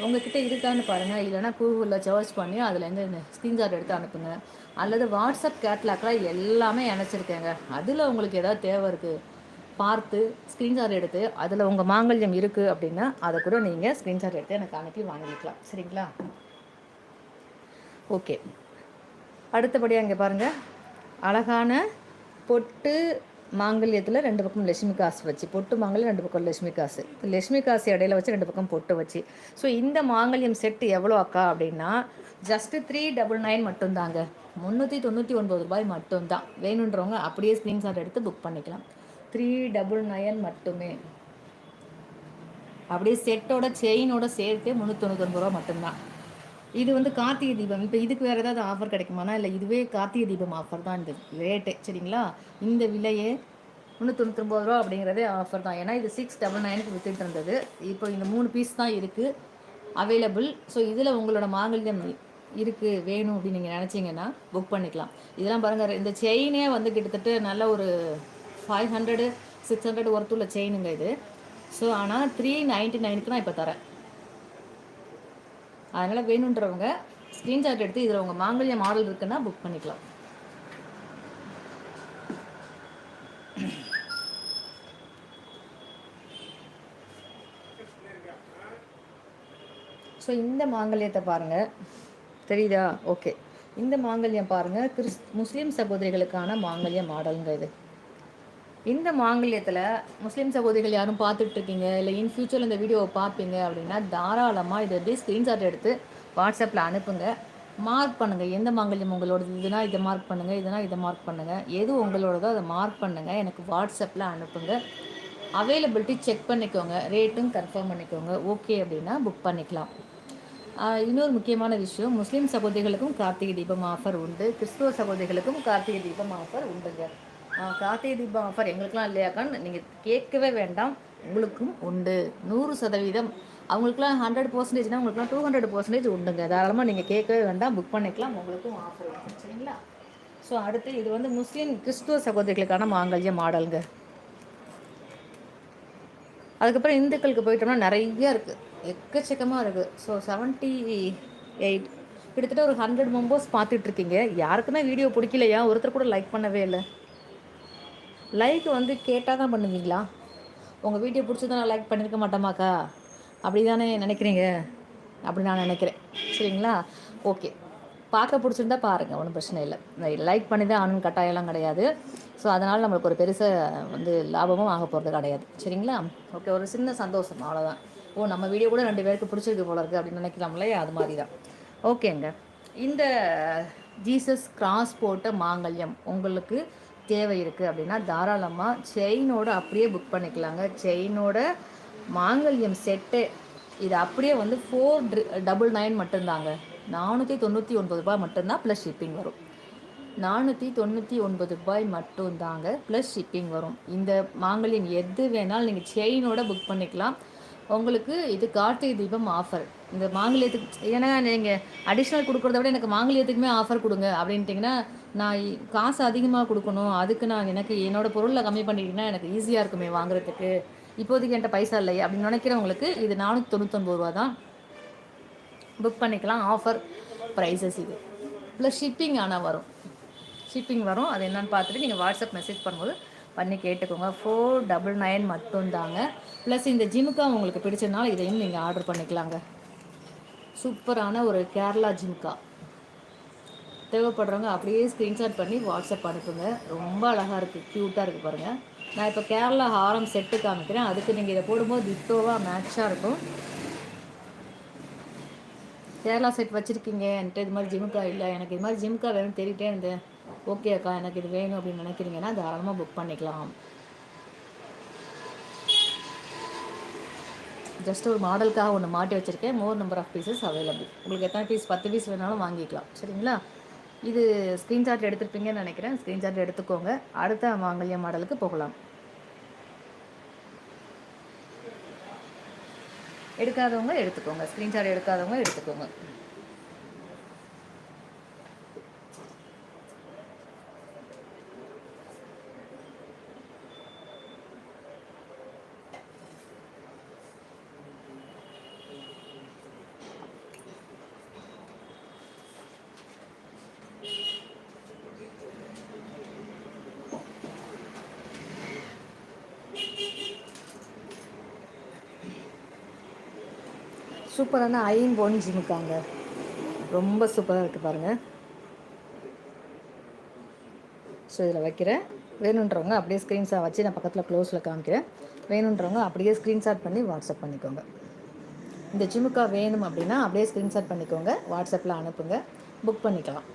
உங்ககிட்ட இருக்கான்னு பாருங்கள், இல்லைனா கூகுளில் சர்ச் பண்ணி அதுலேருந்து ஸ்க்ரீன்ஷாட் எடுத்து அனுப்புங்க. அல்லது வாட்ஸ்அப் கேட்லாக்கில் எல்லாமே இணைச்சிருக்கேங்க, அதில் உங்களுக்கு ஏதாவது தேவை இருக்குது பார்த்து ஸ்க்ரீன்ஷாட் எடுத்து அதில் உங்கள் மாங்கல்யம் இருக்குது அப்படின்னா அதை கூட நீங்கள் ஸ்க்ரீன்ஷாட் எடுத்து எனக்கு அனுப்பி வாங்கிக்கலாம். சரிங்களா? ஓகே. அடுத்தபடியாக இங்கே பாருங்கள், அழகான பொட்டு மாங்கல்யத்தில் 2 பக்கம் லட்சுமி காசு வச்சு, பொட்டு மாங்கல்யம் 2 பக்கம் லட்சுமி காசு, லட்சுமி காசு இடையில வச்சு 2 பக்கம் பொட்டு வச்சு. ஸோ இந்த மாங்கல்யம் செட்டு எவ்வளோ அக்கா அப்படின்னா ஜஸ்ட்டு 399 மட்டும்தாங்க, 399 ரூபாய் மட்டும்தான். வேணுன்றவங்க அப்படியே ஸ்க்ரீன்ஷாட் எடுத்து புக் பண்ணிக்கலாம். 399 மட்டுமே. அப்படியே செட்டோட செயினோட சேர்த்து 399 ரூபா மட்டும்தான். இது வந்து கார்த்திகை தீபம். இப்போ இதுக்கு வேறு ஏதாவது ஆஃபர் கிடைக்குமானா? இல்லை, இதுவே கார்த்திகை தீபம் ஆஃபர் தான் இந்த ரேட்டு. சரிங்களா? இந்த விலையே 399 ரூபா அப்படிங்கிறதே ஆஃபர் தான். ஏன்னா இது 699க்கு வித்துட்டு இருந்தது. இப்போ இந்த 3 பீஸ் தான் இருக்குது அவைலபிள். ஸோ இதில் உங்களோட மாங்கல்யம் இருக்குது வேணும் அப்படின்னு நீங்கள் நினச்சிங்கன்னா புக் பண்ணிக்கலாம். இதெல்லாம் பாருங்கள், இந்த செயினே வந்து கிட்டத்தட்ட நல்ல ஒரு 500-600 ஒர்த்துள்ள செயினுங்க இது. ஸோ ஆனால் 399க்கு நான் இப்போ தரேன். அதனால் வேணுன்றவங்க ஸ்க்ரீன்ஷாட் எடுத்து இதில் உங்கள் மாங்கல்ய மாடல் இருக்குன்னா புக் பண்ணிக்கலாம். ஸோ இந்த மாங்கல்யத்தை பாருங்கள், தெரியுதா? ஓகே. இந்த மாங்கல்யம் பாருங்கள், முஸ்லீம் சகோதரிகளுக்கான மாங்கல்ய மாடலுங்க இது. இந்த மாங்கல்யத்தில் முஸ்லீம் சகோதரிகள் யாரும் பார்த்துட்ருக்கீங்க, இல்லை இன் ஃபியூச்சரில் இந்த வீடியோவை பார்ப்பீங்க அப்படின்னா தாராளமாக இதை அப்படியே ஸ்க்ரீன்ஷாட் எடுத்து வாட்ஸ்அப்பில் அனுப்புங்க. மார்க் பண்ணுங்கள், எந்த மாங்கல்யம் உங்களோடது இதுனா இதை மார்க் பண்ணுங்கள், இதுனா இதை மார்க் பண்ணுங்கள், எது உங்களோடதோ அதை மார்க் பண்ணுங்கள், எனக்கு வாட்ஸ்அப்பில் அனுப்புங்க. அவைலபிலிட்டி செக் பண்ணிக்கோங்க, ரேட்டும் கன்ஃபார்ம் பண்ணிக்கோங்க. ஓகே அப்படின்னா புக் பண்ணிக்கலாம். இன்னொரு முக்கியமான விஷயம், முஸ்லீம் சகோதரிகளுக்கும் கார்த்திகை தீபம் ஆஃபர் உண்டு, கிறிஸ்துவ சகோதரிகளுக்கும் கார்த்திகை தீபம் ஆஃபர் உண்டுங்க. கார்த்திகை தீபம் ஆஃபர் எங்களுக்குலாம் இல்லையாக்கான்னு நீங்கள் கேட்கவே வேண்டாம், உங்களுக்கும் உண்டு 100%. அவங்களுக்குலாம் 100%னா உங்களுக்குலாம் 200% உண்டுங்க. தாராளமாக நீங்கள் கேட்கவே வேண்டாம், புக் பண்ணிக்கலாம், உங்களுக்கும் ஆஃபர் உண்டு. சரிங்களா? ஸோ அடுத்து இது வந்து முஸ்லீம் கிறிஸ்துவ சகோதரிகளுக்கான மாங்கல்ய மாடலுங்க. அதுக்கப்புறம் இந்துக்களுக்கு போயிட்டோம்னா நிறைய இருக்குது, எக்கச்சக்கமாக இருக்குது. ஸோ 78 கிட்டத்தட்ட ஒரு 100 மெம்பர்ஸ் பார்த்துட்ருக்கீங்க. யாருக்குமே வீடியோ பிடிக்கலையா? ஒருத்தர் கூட லைக் பண்ணவே இல்லை. லைக் வந்து கேட்டால் தான் பண்ணுவீங்களா? உங்கள் வீடியோ பிடிச்சதான் நான் லைக் பண்ணியிருக்க மாட்டோமாக்கா? அப்படி தானே நினைக்கிறீங்க? அப்படி நான் நினைக்கிறேன். சரிங்களா? ஓகே. பார்க்க பிடிச்சிருந்தா பாருங்கள், ஒன்றும் பிரச்சனை இல்லை. லைக் பண்ணி தான் ஆகணும்னு கட்டாயம்லாம் கிடையாது. ஸோ அதனால் நம்மளுக்கு ஒரு பெருசாக லாபமும் ஆக போகிறது கிடையாது. சரிங்களா? ஓகே, ஒரு சின்ன சந்தோஷம் அவ்வளோதான். ஓ, நம்ம வீடியோ கூட 2 பேருக்கு பிடிச்சிருக்கு போல இருக்குது அப்படின்னு நினைக்கலாம்ல, அது மாதிரி தான். ஓகேங்க. இந்த ஜீசஸ் கிராஸ் போட்ட மாங்கல்யம் உங்களுக்கு தேவை இருக்குது அப்படின்னா தாராளமாக செயினோட அப்படியே புக் பண்ணிக்கலாங்க. செயினோட மாங்கல்யம் செட்டு இது அப்படியே 499 மட்டும்தாங்க. 499 ரூபாய் மட்டும்தான் ப்ளஸ் ஷிப்பிங் வரும். 499 ரூபாய் மட்டும்தாங்க ப்ளஸ் ஷிப்பிங் வரும். இந்த மாங்கல்யம் எது வேணாலும் நீங்கள் செயினோட புக் பண்ணிக்கலாம். உங்களுக்கு இது கார்த்திகை தீபம் ஆஃபர். இந்த மாங்கல்யத்துக்கு ஏன்னா நீங்கள் அடிஷ்னல் கொடுக்குறத விட எனக்கு மாங்கல்யத்துக்குமே ஆஃபர் கொடுங்க அப்படின்ட்டிங்கன்னா நான் காசு அதிகமாக கொடுக்கணும், அதுக்கு நான் எனக்கு என்னோடய பொருளில் கம்மி பண்ணிக்கிட்டீங்கன்னா எனக்கு ஈஸியாக இருக்குமே வாங்குறதுக்கு, இப்போதைக்கு என்கிட்ட பைசா இல்லையே அப்படின்னு நினைக்கிறவங்களுக்கு இது 499 ரூபா தான். புக் பண்ணிக்கலாம். ஆஃபர் ப்ரைஸஸ் இது ப்ளஸ் ஷிப்பிங் ஆனால் வரும். ஷிப்பிங் வரும். அது என்னென்னு பார்த்துட்டு நீங்கள் வாட்ஸ்அப் மெசேஜ் பண்ணும்போது பண்ணி கேட்டுக்கோங்க. 499 மட்டும்தாங்க. ப்ளஸ் இந்த ஜிமுக்கா உங்களுக்கு பிடிச்சதுனால இதையும் நீங்கள் ஆர்டர் பண்ணிக்கலாங்க. சூப்பரான ஒரு கேரளா ஜிமுக்கா தேவைப்படுறவங்க அப்படியே ஸ்க்ரீன்ஷாட் பண்ணி வாட்ஸ்அப் அனுப்புங்க. ரொம்ப அழகாக இருக்குது, க்யூட்டாக இருக்குது பாருங்கள். நான் இப்போ கேரளா ஹாரம் செட்டு காமிக்கிறேன். அதுக்கு நீங்கள் இதை போடும்போது டிட்டோவாக மேட்சாக இருக்கும். கேரளா செட் வச்சுருக்கீங்க, என்கிட்ட இது மாதிரி ஜிமுக்கா இல்லை, எனக்கு இது மாதிரி ஜிமுக்கா வேணும்னு தெரிவிட்டே இருந்தேன், ஓகே அக்கா எனக்கு இது வேணும் அப்படின்னு நினைக்கிறீங்கன்னா தாராளமாக புக் பண்ணிக்கலாம். ஜஸ்ட் ஒரு மாடலுக்காக ஒன்று மாட்டி வச்சுருக்கேன். More number of pieces available. உங்களுக்கு எத்தனை பீஸ் 10 பீஸ் வேணாலும் வாங்கிக்கலாம். சரிங்களா? இது ஸ்க்ரீன்ஷாட் எடுத்துருப்பீங்கன்னு நினைக்கிறேன். ஸ்க்ரீன்ஷாட் எடுத்துக்கோங்க. அடுத்த மாங்கல்ய மாடலுக்கு போகலாம். எடுக்காதவங்க எடுத்துக்கோங்க, ஸ்க்ரீன்ஷாட் எடுக்காதவங்க எடுத்துக்கோங்க. சூப்பரான ஐம்பொன் ஜிமுக்காங்க, ரொம்ப சூப்பராக இருக்குது பாருங்கள். ஸோ இதில் வைக்கிறேன். வேணுன்றவங்க அப்படியே ஸ்க்ரீன்ஷாட் வச்சு நான் பக்கத்தில் க்ளோஸில் காமிக்கிறேன். வேணுன்றவங்க அப்படியே ஸ்க்ரீன்ஷாட் பண்ணி வாட்ஸ்அப் பண்ணிக்கோங்க. இந்த ஜிமுக்கா வேணும் அப்படின்னா அப்படியே ஸ்க்ரீன்ஷாட் பண்ணிக்கோங்க, வாட்ஸ்அப்பில் அனுப்புங்க, புக் பண்ணிக்கலாம்.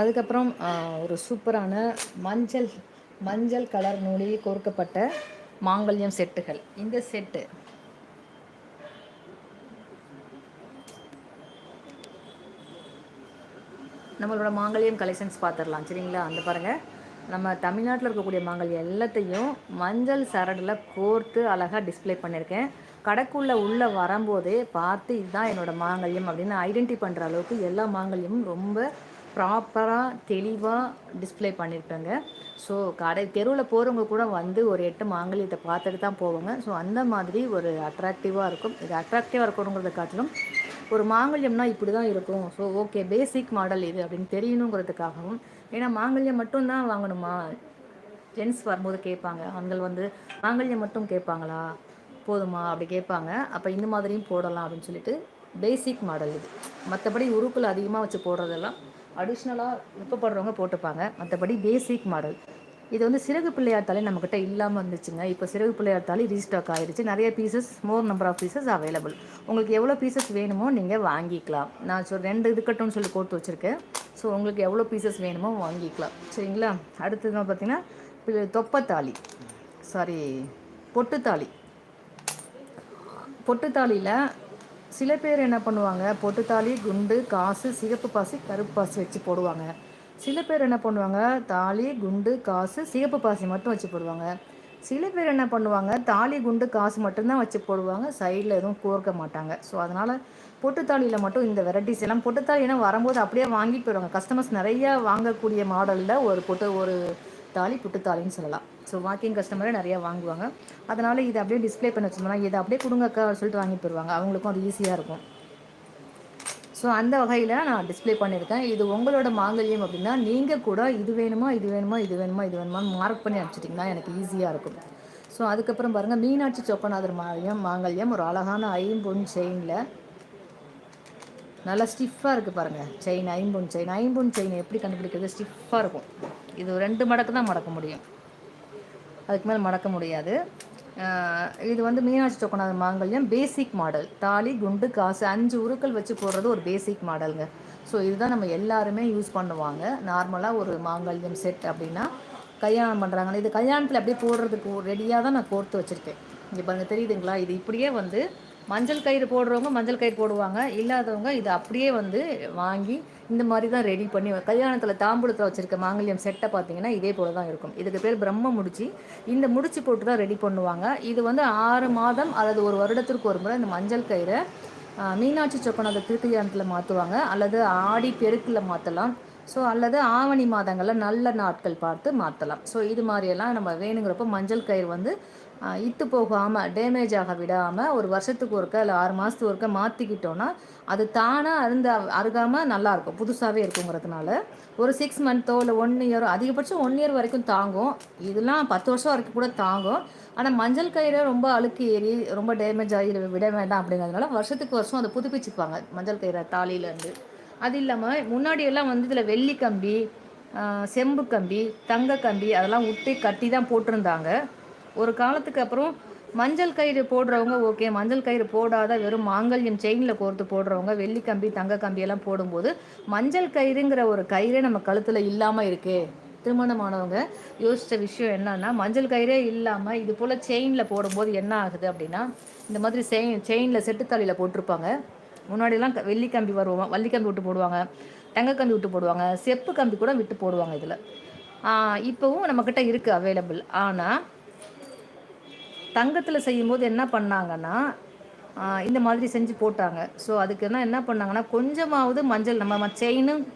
அதுக்கப்புறம் ஒரு சூப்பரான மஞ்சள் கலர் நூலில் கோர்க்கப்பட்ட மாங்கல்யம் செட்டுகள். இந்த செட்டு நம்மளோட மாங்கல்யம் கலெக்ஷன்ஸ் பார்த்துடலாம். சரிங்களா? அந்த பாருங்கள், நம்ம தமிழ்நாட்டில் இருக்கக்கூடிய மாங்கல்யம் எல்லாத்தையும் மஞ்சள் சரடில் கோர்த்து அழகாக டிஸ்பிளே பண்ணியிருக்கேன். கடைக்குள்ளே உள்ளே வரும்போதே பார்த்து இதுதான் என்னோடய மாங்கல்யம் அப்படின்னு ஐடென்டி பண்ணுற அளவுக்கு எல்லா மாங்கல்யமும் ரொம்ப ப்ராப்பராக தெளிவாக டிஸ்பிளே பண்ணியிருப்பேங்க. ஸோ தெருவில் போகிறவங்க கூட வந்து ஒரு 8 மாங்கல்யத்தை பார்த்துட்டு தான் போவாங்க. ஸோ அந்த மாதிரி ஒரு அட்ராக்டிவாக இருக்கும். இது அட்ராக்டிவாக இருக்கணுங்கிறத காட்டிலும் ஒரு மாங்கல்யம்னா இப்படி தான் இருக்கும், ஸோ ஓகே பேசிக் மாடல் இது அப்படின்னு தெரியணுங்கிறதுக்காகவும். ஏன்னா மாங்கல்யம் மட்டும்தான் வாங்கணுமா, ஜென்ஸ் வரும்போது கேட்பாங்க, ஆண்கள் மாங்கல்யம் மட்டும் கேட்பாங்களா, போதுமா அப்படி கேட்பாங்க. அப்போ இந்த மாதிரியும் போடலாம் அப்படின்னு சொல்லிட்டு பேசிக் மாடல் இது. மற்றபடி உருக்கள் அதிகமாக வச்சு போடுறதெல்லாம் அடிஷ்னலாக விருப்பப்படுறவங்க போட்டுப்பாங்க. மற்றபடி பேசிக் மாடல் இது சிறகு பிள்ளையார் தாலி நம்மக்கிட்ட இல்லாமல் இருந்துச்சுங்க. இப்போ சிறகு பிள்ளையார் தாலி ரீஸ்டாக் ஆகிடுச்சு. நிறைய pieces, more number of pieces available. உங்களுக்கு எவ்வளோ பீசஸ் வேணுமோ நீங்கள் வாங்கிக்கலாம். நான் 2 இதுக்கட்டும்னு சொல்லி போட்டு வச்சுருக்கேன். ஸோ உங்களுக்கு எவ்வளோ பீசஸ் வேணுமோ வாங்கிக்கலாம். சரிங்களா? அடுத்தது பார்த்திங்கன்னா தொப்பத்தாலி, பொட்டுத்தாலி. பொட்டுத்தாலியில் சில பேர் என்ன பண்ணுவாங்க, பொட்டுத்தாலி, குண்டு, காசு, சிகப்பு பாசி, கருப்பு பாசி வச்சு போடுவாங்க. சில பேர் என்ன பண்ணுவாங்க, தாலி, குண்டு, காசு, சிகப்பு பாசி மட்டும் வச்சு போடுவாங்க. சில பேர் என்ன பண்ணுவாங்க, தாலி, குண்டு, காசு மட்டும்தான் வச்சு போடுவாங்க, சைடில் எதுவும் கோர்க்க மாட்டாங்க. ஸோ அதனால் பொட்டுத்தாலியில் மட்டும் இந்த வெரைட்டிஸ் எல்லாம். பொட்டுத்தாலி ஏன்னா வரும்போது அப்படியே வாங்கிட்டு போயிடுவாங்க. கஸ்டமர்ஸ் நிறையா வாங்கக்கூடிய மாடலில் ஒரு தாலி புட்டுத்தாலின்னு சொல்லலாம். ஸோ வாக்கிங் கஸ்டமரே நிறையா வாங்குவாங்க. அதனால் இதை அப்படியே டிஸ்பிளே பண்ணி வச்சுருந்தோம்னா இதை அப்படியே கொடுங்கக்கா சொல்லிட்டு வாங்கிட்டு போயிடுவாங்க. அவங்களுக்கும் அது ஈஸியாக இருக்கும். ஸோ அந்த வகையில் நான் டிஸ்ப்ளே பண்ணியிருக்கேன். இது உங்களோட மாங்கல்யம் அப்படின்னா நீங்கள் கூட இது வேணுமா இது வேணுமா இது வேணுமா இது வேணுமான்னு மார்க் பண்ணி அனுப்பிச்சிட்டிங்கன்னா எனக்கு ஈஸியாக இருக்கும். ஸோ அதுக்கப்புறம் பாருங்கள், மீனாட்சி சொக்கநாதர் மாங்கல்யம் ஒரு அழகான ஐம்பொன் செயினில் நல்லா ஸ்டிஃபாக இருக்குது பாருங்கள். செயின் ஐம்பொன் செயின் எப்படி கண்டுபிடிக்கிறது? ஸ்டிஃபாக இருக்கும். இது 2 மடக்கு தான் மடக்க முடியும், அதுக்கு மேலே மடக்க முடியாது. இது வந்து மீனாட்சி சொக்கநாதர் மாங்கல்யம் பேசிக் மாடல். தாலி, குண்டு, காசு 5 உருக்கள் வச்சு போடுறது ஒரு பேசிக் மாடலுங்க. ஸோ இதுதான் நம்ம எல்லாருமே யூஸ் பண்ணுவாங்க. நார்மலாக ஒரு மாங்கல்யம் செட் அப்படின்னா கல்யாணம் பண்ணுறாங்க. இது கல்யாணத்தில் அப்படியே போடுறதுக்கு ரெடியாக தான் நான் கோர்த்து வச்சுருக்கேன். இங்கே பாருங்கள், தெரியுதுங்களா? இது இப்படியே வந்து மஞ்சள் கயிறு போடுறவங்க மஞ்சள் கயிறு போடுவாங்க, இல்லாதவங்க இது அப்படியே வந்து வாங்கி இந்த மாதிரி தான் ரெடி பண்ணி கல்யாணத்தில் தாம்பூலத்தில் வச்சுருக்க மாங்கல்யம் செட்டை பார்த்தீங்கன்னா இதே போல் தான் இருக்கும். இதுக்கு பேர் பிரம்ம முடிச்சு. இந்த முடிச்சு போட்டு தான் ரெடி பண்ணுவாங்க. இது வந்து 6 மாதம் அல்லது 1 வருடத்திற்கு ஒரு முறை இந்த மஞ்சள் கயிறை மீனாட்சி சொக்கநாதர் திருக்கல்யாணத்தில் மாற்றுவாங்க, அல்லது ஆடி பெருக்கில் மாற்றலாம். ஸோ அல்லது ஆவணி மாதங்களில் நல்ல நாட்கள் பார்த்து மாற்றலாம். ஸோ இது மாதிரியெல்லாம் நம்ம வேணுங்கிறப்போ மஞ்சள் கயிறு வந்து இத்து போகாமல் டேமேஜ் ஆக விடாமல் ஒரு வருஷத்துக்கு ஒருக்க இல்லை 6 மாதத்துக்கு ஒருக்க மாற்றிக்கிட்டோன்னா அது தானாக அருகாமல் நல்லாயிருக்கும், புதுசாகவே இருக்குங்கிறதுனால. ஒரு 6 மந்த்தோ இல்லை 1 இயரோ, அதிகபட்சம் 1 இயர் வரைக்கும் தாங்கும். இதெல்லாம் 10 வருஷம் வரைக்கும் கூட தாங்கும். ஆனால் மஞ்சள் கயிறு ரொம்ப அழுக்கு ஏறி ரொம்ப டேமேஜ் ஆகி விட வேண்டாம் அப்படிங்கிறதுனால வருஷத்துக்கு வருஷம் அதை புதுப்பிச்சுக்குவாங்க மஞ்சள் கயிறை தாலியிலேருந்து. அது இல்லாமல் முன்னாடியெல்லாம் வந்து இதில் வெள்ளி கம்பி, செம்பு கம்பி, தங்க கம்பி அதெல்லாம் விட்டு கட்டி தான் போட்டிருந்தாங்க. ஒரு காலத்துக்கு அப்புறம் மஞ்சள் கயிறு போடுறவங்க ஓகே, மஞ்சள் கயிறு போடாத வெறும் மாங்கல்யம் செயினில் கோர்த்து போடுறவங்க வெள்ளி கம்பி தங்க கம்பியெல்லாம் போடும்போது மஞ்சள் கயிறுங்கிற ஒரு கயிறே நம்ம கழுத்தில் இல்லாமல் இருக்கே. திருமணமானவங்க யோசித்த விஷயம் என்னன்னா, மஞ்சள் கயிறே இல்லாமல் இது போல் செயினில் போடும்போது என்ன ஆகுது அப்படின்னா, இந்த மாதிரி செயினில் செட்டுத்தாலியில் போட்டிருப்பாங்க. முன்னாடியெல்லாம் வெள்ளி கம்பி வருவோம், வள்ளி கம்பி விட்டு போடுவாங்க, தங்க கம்பி விட்டு போடுவாங்க, செப்பு கம்பி கூட விட்டு போடுவாங்க. இதில் இப்போவும் நம்மக்கிட்ட இருக்குது அவைலபிள். ஆனால் தங்கத்தில் செய்யும்போது என்ன பண்ணாங்கன்னா இந்த மாதிரி செஞ்சு போட்டாங்க. ஸோ அதுக்கு என்ன பண்ணாங்கன்னா, கொஞ்சமாவது மஞ்சள் நம்ம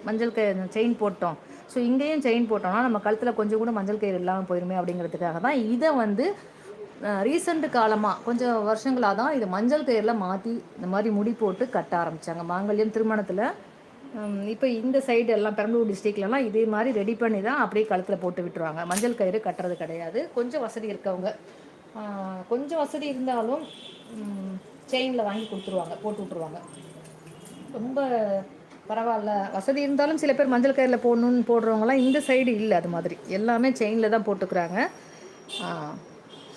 மஞ்சள் செயின் போட்டோம், ஸோ இங்கேயும் செயின் போட்டோம்னா நம்ம கழுத்தில் கொஞ்சம் கூட மஞ்சள் கயிறு இல்லாமல் போயிருமே அப்படிங்கிறதுக்காக தான் இதை வந்து ரீசெண்ட் காலமாக கொஞ்சம் வருஷங்களாக தான் இது மஞ்சள் கயிறில் மாற்றி இந்த மாதிரி முடி போட்டு கட்ட ஆரம்பித்தாங்க மாங்கல்யம் திருமணத்தில். இப்போ இந்த சைடு எல்லாம் பெரம்பலூர் டிஸ்ட்ரிக்ட்லலாம் இதே மாதிரி ரெடி பண்ணி தான் அப்படியே கழுத்தில் போட்டு விட்டுருவாங்க. மஞ்சள் கயிறு கட்டுறது கிடையாது. கொஞ்சம் வசதி இருக்கவங்க, கொஞ்சம் வசதி இருந்தாலும் செயினில் வாங்கி கொடுத்துருவாங்க, போட்டு விட்ருவாங்க. ரொம்ப பரவாயில்ல, வசதி இருந்தாலும் சில பேர் மஞ்சள் கயிறில் போடணுன்னு போடுறவங்களாம் இந்த சைடு இல்லை. அது மாதிரி எல்லாமே செயினில் தான் போட்டுக்கிறாங்க.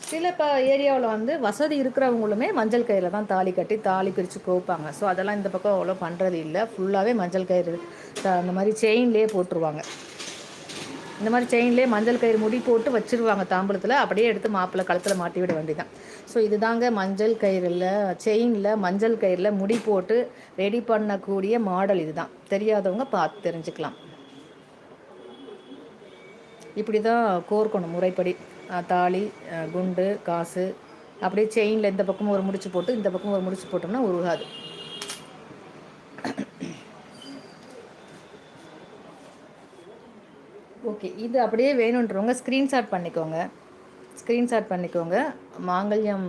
சில ஏரியாவில் வந்து வசதி இருக்கிறவங்களுமே மஞ்சள் கயிறில் தான் தாலி கட்டி தாலி பிரித்து கோப்பாங்க. ஸோ அதெல்லாம் இந்த பக்கம் அவ்வளோ பண்ணுறது இல்லை. ஃபுல்லாகவே மஞ்சள் கயிறு அந்த மாதிரி செயின்லேயே போட்டுருவாங்க. இந்த மாதிரி செயின்லேயே மஞ்சள் கயிறு முடி போட்டு வச்சுருவாங்க தாம்பூலத்தில், அப்படியே எடுத்து மாப்பிள்ளை கழுத்தில் மாட்டி விட வேண்டியதான். ஸோ இதுதாங்க மஞ்சள் கயிறில் செயினில் மஞ்சள் கயிறில் முடி போட்டு ரெடி பண்ணக்கூடிய மாடல். இதுதான், தெரியாதவங்க பார்த்து தெரிஞ்சுக்கலாம். இப்படி தான் கோர்க்கணும் முறைப்படி. தாலி, குண்டு, காசு அப்படியே செயினில் இந்த பக்கம் ஒரு முடிச்சு போட்டு இந்த பக்கம் ஒரு முடிச்சு போட்டோம்னா உருகாது. ஓகே, இது அப்படியே வேணுன்றவங்க ஸ்க்ரீன்ஷாட் பண்ணிக்கோங்க. மாங்கல்யம்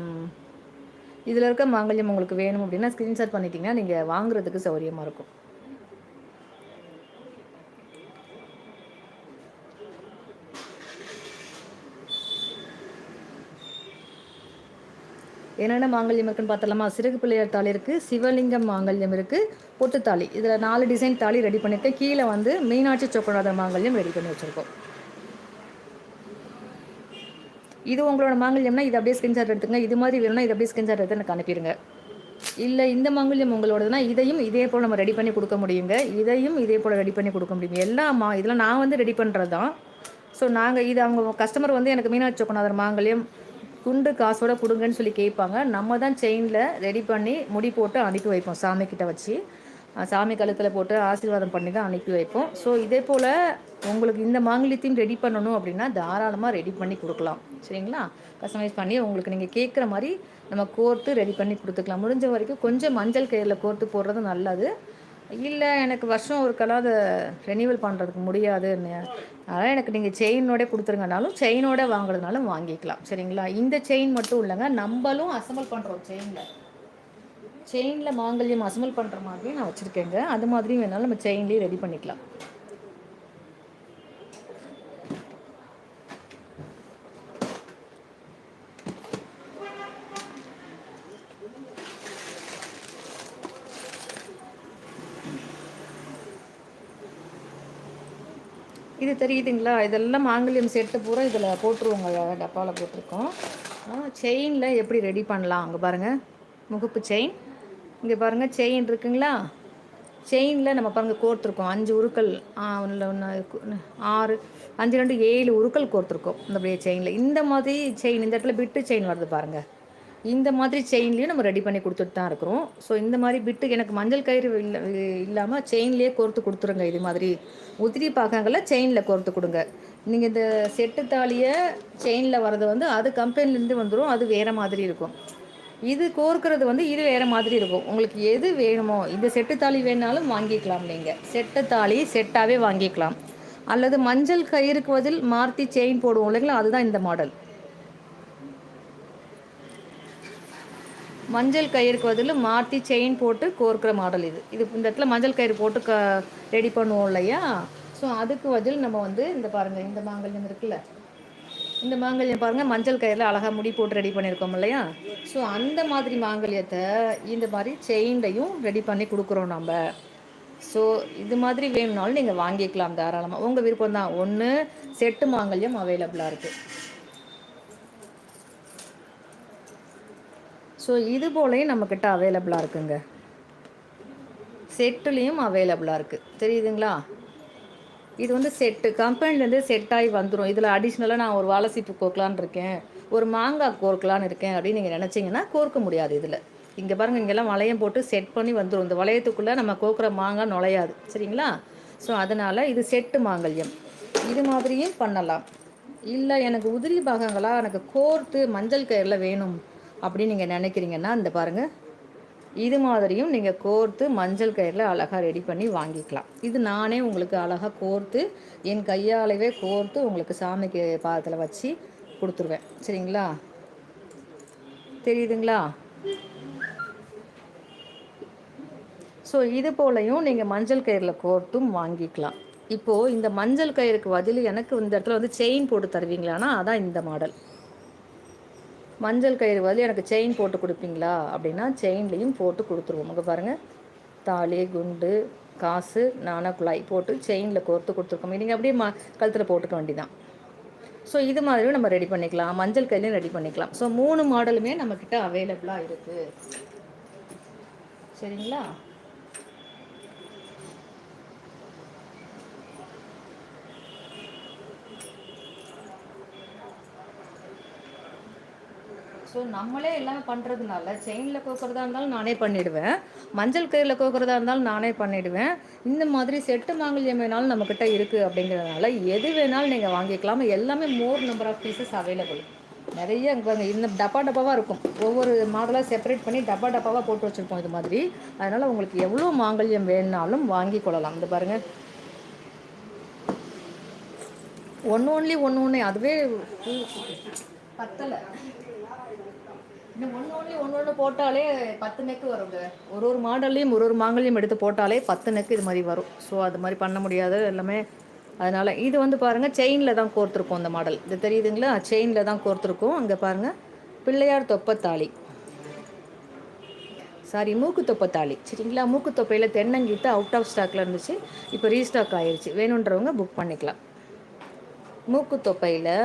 இதில் இருக்க மாங்கல்யம் உங்களுக்கு வேணும் அப்படின்னா ஸ்க்ரீன்ஷாட் பண்ணிட்டீங்கன்னா நீங்கள் வாங்குறதுக்கு சௌகரியமாக இருக்கும். என்னென்ன மாங்கல்யம் இருக்குன்னு பார்த்தலாமா? சிறகு பிள்ளையார் தாலி இருக்குது, சிவலிங்கம் மாங்கல்யம் இருக்குது, பொட்டு தாலி. இதில் 4 டிசைன் தாலி ரெடி பண்ணியிருக்கேன். கீழே வந்து மீனாட்சி சொக்கநாதர் மாங்கல்யம் ரெடி பண்ணி வச்சுருக்கோம். இது உங்களோட மாங்கல்யம்னா இது அப்படியே ஸ்கிரீன்ஷாட் எடுத்துங்க. இது மாதிரி வேணும்னா இது அப்படியே ஸ்கிரீன்ஷாட் எடுத்து எனக்கு அனுப்பிடுங்க. இல்லை இந்த மாங்கல்யம் உங்களோடதுனா இதையும் இதே போல் நம்ம ரெடி பண்ணி கொடுக்க முடியுங்க. இதையும் இதே போல் ரெடி பண்ணி கொடுக்க முடியும். எல்லாமா இதெல்லாம் நான் வந்து ரெடி பண்ணுறது தான். ஸோ நாங்கள் இது அவங்க கஸ்டமர் வந்து எனக்கு மீனாட்சி சொக்கநாதர் மாங்கல்யம் குண்டு காசோட கொடுங்கன்னு சொல்லி கேட்பாங்க. நம்ம தான் செயினில் ரெடி பண்ணி முடி போட்டு அனுப்பி வைப்போம். சாமிக்கிட்ட வச்சு சாமி கழுத்தில் போட்டு ஆசீர்வாதம் பண்ணி தான் அனுப்பி வைப்போம். ஸோ இதே போல் உங்களுக்கு இந்த மாங்கல்யத்தையும் ரெடி பண்ணணும் அப்படின்னா தாராளமாக ரெடி பண்ணி கொடுக்கலாம். சரிங்களா? கஸ்டமைஸ் பண்ணி உங்களுக்கு நீங்கள் கேட்குற மாதிரி நம்ம கோர்த்து ரெடி பண்ணி கொடுத்துக்கலாம். முடிஞ்ச வரைக்கும் கொஞ்சம் மஞ்சள் கயிறில் கோர்த்து போடுறது நல்லது. இல்லை எனக்கு வருஷம் ஒருக்கெல்லாம் அதை ரெனியூவல் பண்ணுறதுக்கு முடியாது, அதனால் எனக்கு நீங்கள் செயினோட கொடுத்துருங்கனாலும் செயினோட வாங்குறதுனாலும் வாங்கிக்கலாம். சரிங்களா? இந்த செயின் மட்டும் இல்லைங்க, நம்மளும் அசம்பிள் பண்ணுறோம் செயினில். செயினில் மாங்கல்யம் அசம்பிள் பண்ணுற மாதிரி நான் வச்சுருக்கேங்க. அது மாதிரியும் வேணாலும் நம்ம செயின்லேயே ரெடி பண்ணிக்கலாம். இது தெரியுதுங்களா? இதெல்லாம் மாங்கல்யம் செட்டு பூரா இதில் போட்டுருவோங்க. டப்பாவில் போட்டிருக்கோம். செயினில் எப்படி ரெடி பண்ணலாம் அங்கே பாருங்கள். முகப்பு செயின் இங்கே பாருங்கள். செயின் இருக்குங்களா? செயினில் நம்ம பாருங்கள் கோர்த்துருக்கோம் 5 உருக்கள். ஒன்று 6 5 2 7 உருக்கள் கோர்த்துருக்கோம் இந்த அப்படியே செயினில். இந்த மாதிரி செயின் இந்த இடத்துல பிட்டு செயின் வருது பாருங்கள். இந்த மாதிரி செயின்லேயும் நம்ம ரெடி பண்ணி கொடுத்துட்டு தான் இருக்கிறோம். ஸோ இந்த மாதிரி பிட்டு எனக்கு மஞ்சள் கயிறு இல்லாமல் செயின்லேயே கோர்த்து கொடுத்துருங்க. இது மாதிரி உதிரி பாகங்களை செயினில் கோர்த்து கொடுங்க. நீங்கள் இந்த செட்டு தாலியை செயினில் வர்றது வந்து அது கம்பெனிலேருந்து வந்துடும். அது வேறு மாதிரி இருக்கும். இது கோர்க்கிறது வந்து இது வேறு மாதிரி இருக்கும். உங்களுக்கு எது வேணுமோ இந்த செட்டு தாலி வேணாலும் வாங்கிக்கலாம். நீங்கள் செட்டு தாலி செட்டாகவே வாங்கிக்கலாம். அல்லது மஞ்சள் கயிறுக்கு பதில் மாற்றி செயின் போடுவோம் இல்லைங்களா? அதுதான் இந்த மாடல். மஞ்சள் கயிறுக்கு பதில் மாற்றி செயின் போட்டு கோர்க்கிற மாடல் இது. இந்த இடத்துல மஞ்சள் கயிறு போட்டு ரெடி பண்ணுவோம் இல்லையா? ஸோ அதுக்கு பதில் நம்ம வந்து இந்த பாருங்கள், இந்த மாங்கல்யம் இருக்குல்ல, இந்த மாங்கல்யம் பாருங்கள், மஞ்சள் கயிறில் அழகாக முடி போட்டு ரெடி பண்ணியிருக்கோம் இல்லையா? ஸோ அந்த மாதிரி மாங்கல்யத்தை இந்த மாதிரி செயின்லையும் ரெடி பண்ணி கொடுக்குறோம் நம்ம. ஸோ இது மாதிரி வேணும்னாலும் நீங்கள் வாங்கிக்கலாம் தாராளமாக. உங்கள் விருப்பம் தான். ஒன்று செட்டு மாங்கல்யம் அவைலபிளாக இருக்குது. ஸோ இது போலையும் நம்மக்கிட்ட அவைலபிளாக இருக்குங்க. செட்டுலேயும் அவைலபிளாக இருக்குது. தெரியுதுங்களா? இது வந்து செட்டு கம்பெனிலேருந்து செட்டாகி வந்துடும். இதில் அடிஷ்னலாக நான் ஒரு வாழை சீப்பு கோர்க்கலான்னு இருக்கேன், ஒரு மாங்காய் கோர்க்கலான்னு இருக்கேன் அப்படின்னு நீங்கள் நினச்சிங்கன்னா கோர்க்க முடியாது. இதில் இங்கே பாருங்கள், இங்கெல்லாம் வளையம் போட்டு செட் பண்ணி வந்துடும். இந்த வளையத்துக்குள்ளே நம்ம கோர்க்குற மாங்காய் நுழையாது. சரிங்களா? ஸோ அதனால் இது செட்டு மாங்கல்யம். இது மாதிரியும் பண்ணலாம். இல்லை எனக்கு உதிரி பாகங்களாக எனக்கு கோர்த்து மஞ்சள் கயிறில் வேணும் அப்படின்னு நீங்கள் நினைக்கிறீங்கன்னா இந்த பாருங்கள், இது மாதிரியும் நீங்கள் கோர்த்து மஞ்சள் கயிறில் அழகாக ரெடி பண்ணி வாங்கிக்கலாம். இது நானே உங்களுக்கு அழகாக கோர்த்து என் கையாலவே கோர்த்து உங்களுக்கு சாமிக்கு பாதத்தில் வச்சு கொடுத்துருவேன். சரிங்களா? தெரியுதுங்களா? ஸோ இது போலையும் நீங்கள் மஞ்சள் கயிறில் கோர்த்தும் வாங்கிக்கலாம். இப்போது இந்த மஞ்சள் கயிறுக்கு பதில் எனக்கு இந்த இடத்துல வந்து செயின் போட்டு தருவீங்களான்னா அதான் இந்த மாடல். மஞ்சள் கயிறு பதில் எனக்கு செயின் போட்டு கொடுப்பீங்களா அப்படின்னா செயின்லேயும் போட்டு கொடுத்துருவோம். இங்கே பாருங்கள், தாலி, குண்டு, காசு, குழாய் போட்டு செயினில் கோர்த்து கொடுத்துருக்கோம். நீங்கள் அப்படியே கழுத்தில் போட்டுக்க வேண்டிதான். ஸோ இது மாதிரியும் நம்ம ரெடி பண்ணிக்கலாம். மஞ்சள் கயிறுலையும் ரெடி பண்ணிக்கலாம். ஸோ 3 மாடலுமே நம்மக்கிட்ட அவைலபிளாக இருக்குது. சரிங்களா? ஸோ நம்மளே எல்லாமே பண்ணுறதுனால செயினில் கோக்கிறதா இருந்தாலும் நானே பண்ணிவிடுவேன், மஞ்சள் கயிறில் கோக்கிறதா இருந்தாலும் நானே பண்ணிவிடுவேன். இந்த மாதிரி செட்டு மாங்கல்யம் வேணாலும் நம்மக்கிட்ட இருக்குது. அப்படிங்கிறதுனால எது வேணாலும் நீங்கள் வாங்கிக்கலாம். எல்லாமே more number of pieces available. நிறைய இந்த டப்பாவாக இருக்கும். ஒவ்வொரு மாடலாக செப்பரேட் பண்ணி டப்பாவாக போட்டு வச்சுருப்போம் இது மாதிரி. அதனால் உங்களுக்கு எவ்வளோ மாங்கல்யம் வேணுனாலும் வாங்கி கொள்ளலாம். இந்த பாருங்கள், ஒன்று அதுவே பத்தலை. இன்னும் ஒன்று போட்டாலே 10 நெக்கு வருங்க. ஒரு மாடல்லையும் ஒரு மாங்கல்யம் எடுத்து போட்டாலே 10 நெக்கு இது மாதிரி வரும். ஸோ அது மாதிரி பண்ண முடியாது எல்லாமே. அதனால் இது வந்து பாருங்கள், செயினில் தான் கோர்த்துருக்கோம். இந்த மாடல் இது தெரியுதுங்களா? செயினில் தான் கோர்த்துருக்கோம். அங்கே பாருங்கள், பிள்ளையார் தொப்பத்தாலி, சாரி மூக்கு தொப்பத்தாலி. சரிங்களா? மூக்கு தொப்பையில் தென்னங்கீத்து அவுட் ஆஃப் ஸ்டாக்கில் இருந்துச்சு, இப்போ ரீஸ்டாக் ஆயிடுச்சு. வேணுன்றவங்க புக் பண்ணிக்கலாம். மூக்கு தொப்பையில்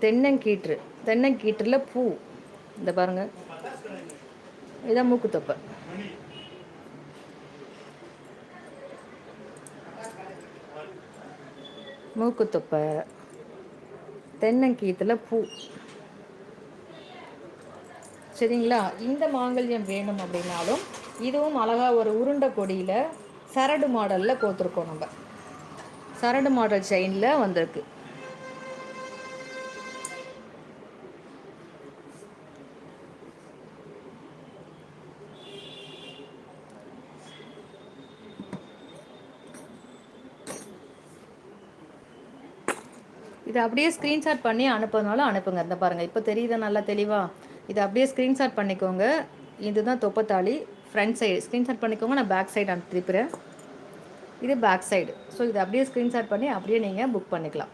தென்னங்கீற்றில் பூ. இந்த பாருங்கள், இதான் மூக்குத்தொப்பை. மூக்குத்தொப்பை, தென்னங்கீத்தில் பூ. சரிங்களா? இந்த மாங்கல்யம் வேணும் அப்படின்னாலும் இதுவும் அழகாக ஒரு உருண்டை கொடியில் சரடு மாடலில் கோத்துருக்கோம். நம்ம சரடு மாடல் செயினில் வந்திருக்கு. இதை அப்படியே ஸ்க்ரீன்ஷாட் பண்ணி அனுப்புனாலும் அனுப்புங்க. இந்த பாருங்கள், இப்போ தெரியுதா நல்லா தெளிவாக? இதை அப்படியே ஸ்க்ரீன்ஷாட் பண்ணிக்கோங்க. இதுதான் தொப்பத்தாலி. ஃப்ரண்ட் சைடு ஸ்க்ரீன்ஷாட் பண்ணிக்கோங்க. நான் பேக் சைடு திருப்புறேன். இது பேக் சைடு. ஸோ இதை அப்படியே ஸ்க்ரீன்ஷாட் பண்ணி அப்படியே நீங்கள் புக் பண்ணிக்கலாம்.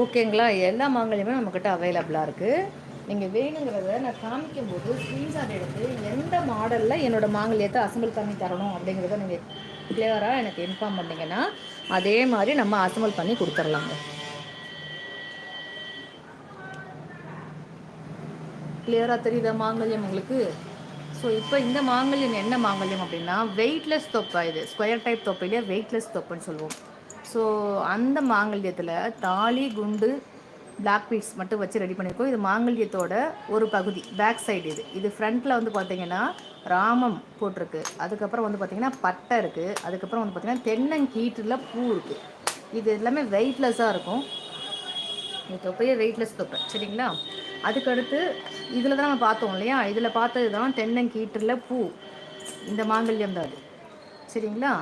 ஓகேங்களா? எல்லா மாங்கல்யமே நம்மக்கிட்ட அவைலபிளாக இருக்குது. நீங்கள் வேணுங்கிறத நான் காமிக்கும்போது ஸ்க்ரீன்ஷாட் எடுத்து எந்த மாடலில் என்னோடய மாங்கல்யத்தை அசம்பிள் பண்ணி தரணும் அப்படிங்கிறத நீங்கள் கிளியராக எனக்கு இன்ஃபார்ம் பண்ணிங்கன்னா அதே மாதிரி நம்ம அசம்பிள் பண்ணி கொடுத்துர்லாங்க. கிளியராக தெரியுதா மாங்கல்யம் உங்களுக்கு? ஸோ இப்போ இந்த மாங்கல்யம் என்ன மாங்கல்யம் அப்படின்னா வெயிட்லெஸ் தொப்பை. இது ஸ்கொயர் டைப் தொப்பையிலே வெயிட்லெஸ் தொப்பைன்னு சொல்லுவோம். ஸோ அந்த மாங்கல்யத்தில் தாலி குண்டு பிளாக் பீட்ஸ் மட்டும் வச்சு ரெடி பண்ணியிருக்கோம். இது மாங்கல்யத்தோட ஒரு பகுதி, பேக் சைடு. இது ஃப்ரண்ட்டில் வந்து பார்த்திங்கன்னா ராமம் போட்டிருக்கு. அதுக்கப்புறம் வந்து பார்த்திங்கன்னா பட்டை இருக்குது. அதுக்கப்புறம் வந்து பார்த்திங்கன்னா தென்னங்கீற்றில் பூ இருக்குது. இது எல்லாமே வெயிட்லெஸ்ஸாக இருக்கும். இந்த தொப்பையே வெயிட்லெஸ் தொப்பை, சரிங்களா? அதுக்கடுத்து இதில் தான் நம்ம பார்த்தோம் இல்லையா, இதில் பார்த்தது தான் தென்னங்கீற்றில் பூ. இந்த மாங்கல்யம் தான் அது, சரிங்களா?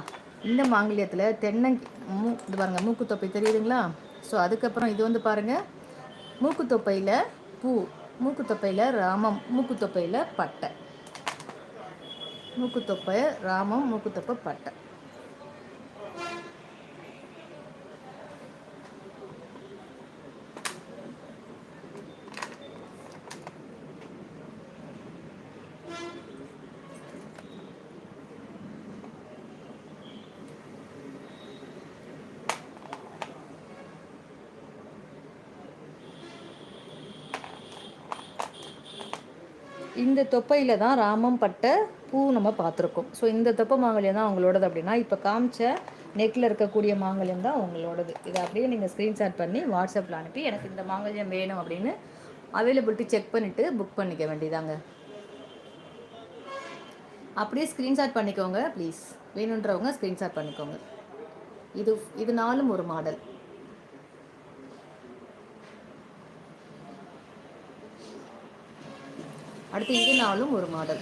இந்த மாங்கல்யத்தில் இது பாருங்கள், மூக்கு தொப்பை தெரியுதுங்களா? ஸோ அதுக்கப்புறம் இது வந்து பாருங்கள், மூக்கு தொப்பையில் பூ, மூக்கு தொப்பையில் ராமம், மூக்கு தொப்பையில் பட்டை. மூக்கு தொப்பை ராமம், மூக்கு தொப்பை பட்டை. இந்த தொப்பையில் தான் ராமம் பட்டை பூ நம்ம பார்த்துருக்கோம். ஸோ இந்த தொப்பை மாங்கல்யம் தான் அவங்களோடது அப்படின்னா, இப்போ காமிச்ச நெக்கில் இருக்கக்கூடிய மாங்கல்யம் தான் உங்களோடது. இதை அப்படியே நீங்கள் ஸ்க்ரீன்ஷாட் பண்ணி வாட்ஸ்அப்பில் அனுப்பி எனக்கு இந்த மாங்கல்யம் வேணும் அப்படின்னு அவைலபிலிட்டி செக் பண்ணிவிட்டு புக் பண்ணிக்க வேண்டியதாங்க. அப்படியே ஸ்க்ரீன்ஷாட் பண்ணிக்கோங்க ப்ளீஸ். வேணுன்றவங்க ஸ்க்ரீன்ஷாட் பண்ணிக்கோங்க. இது நாலும் ஒரு மாடல். அடுத்து இது நாளும் ஒரு மாடல்.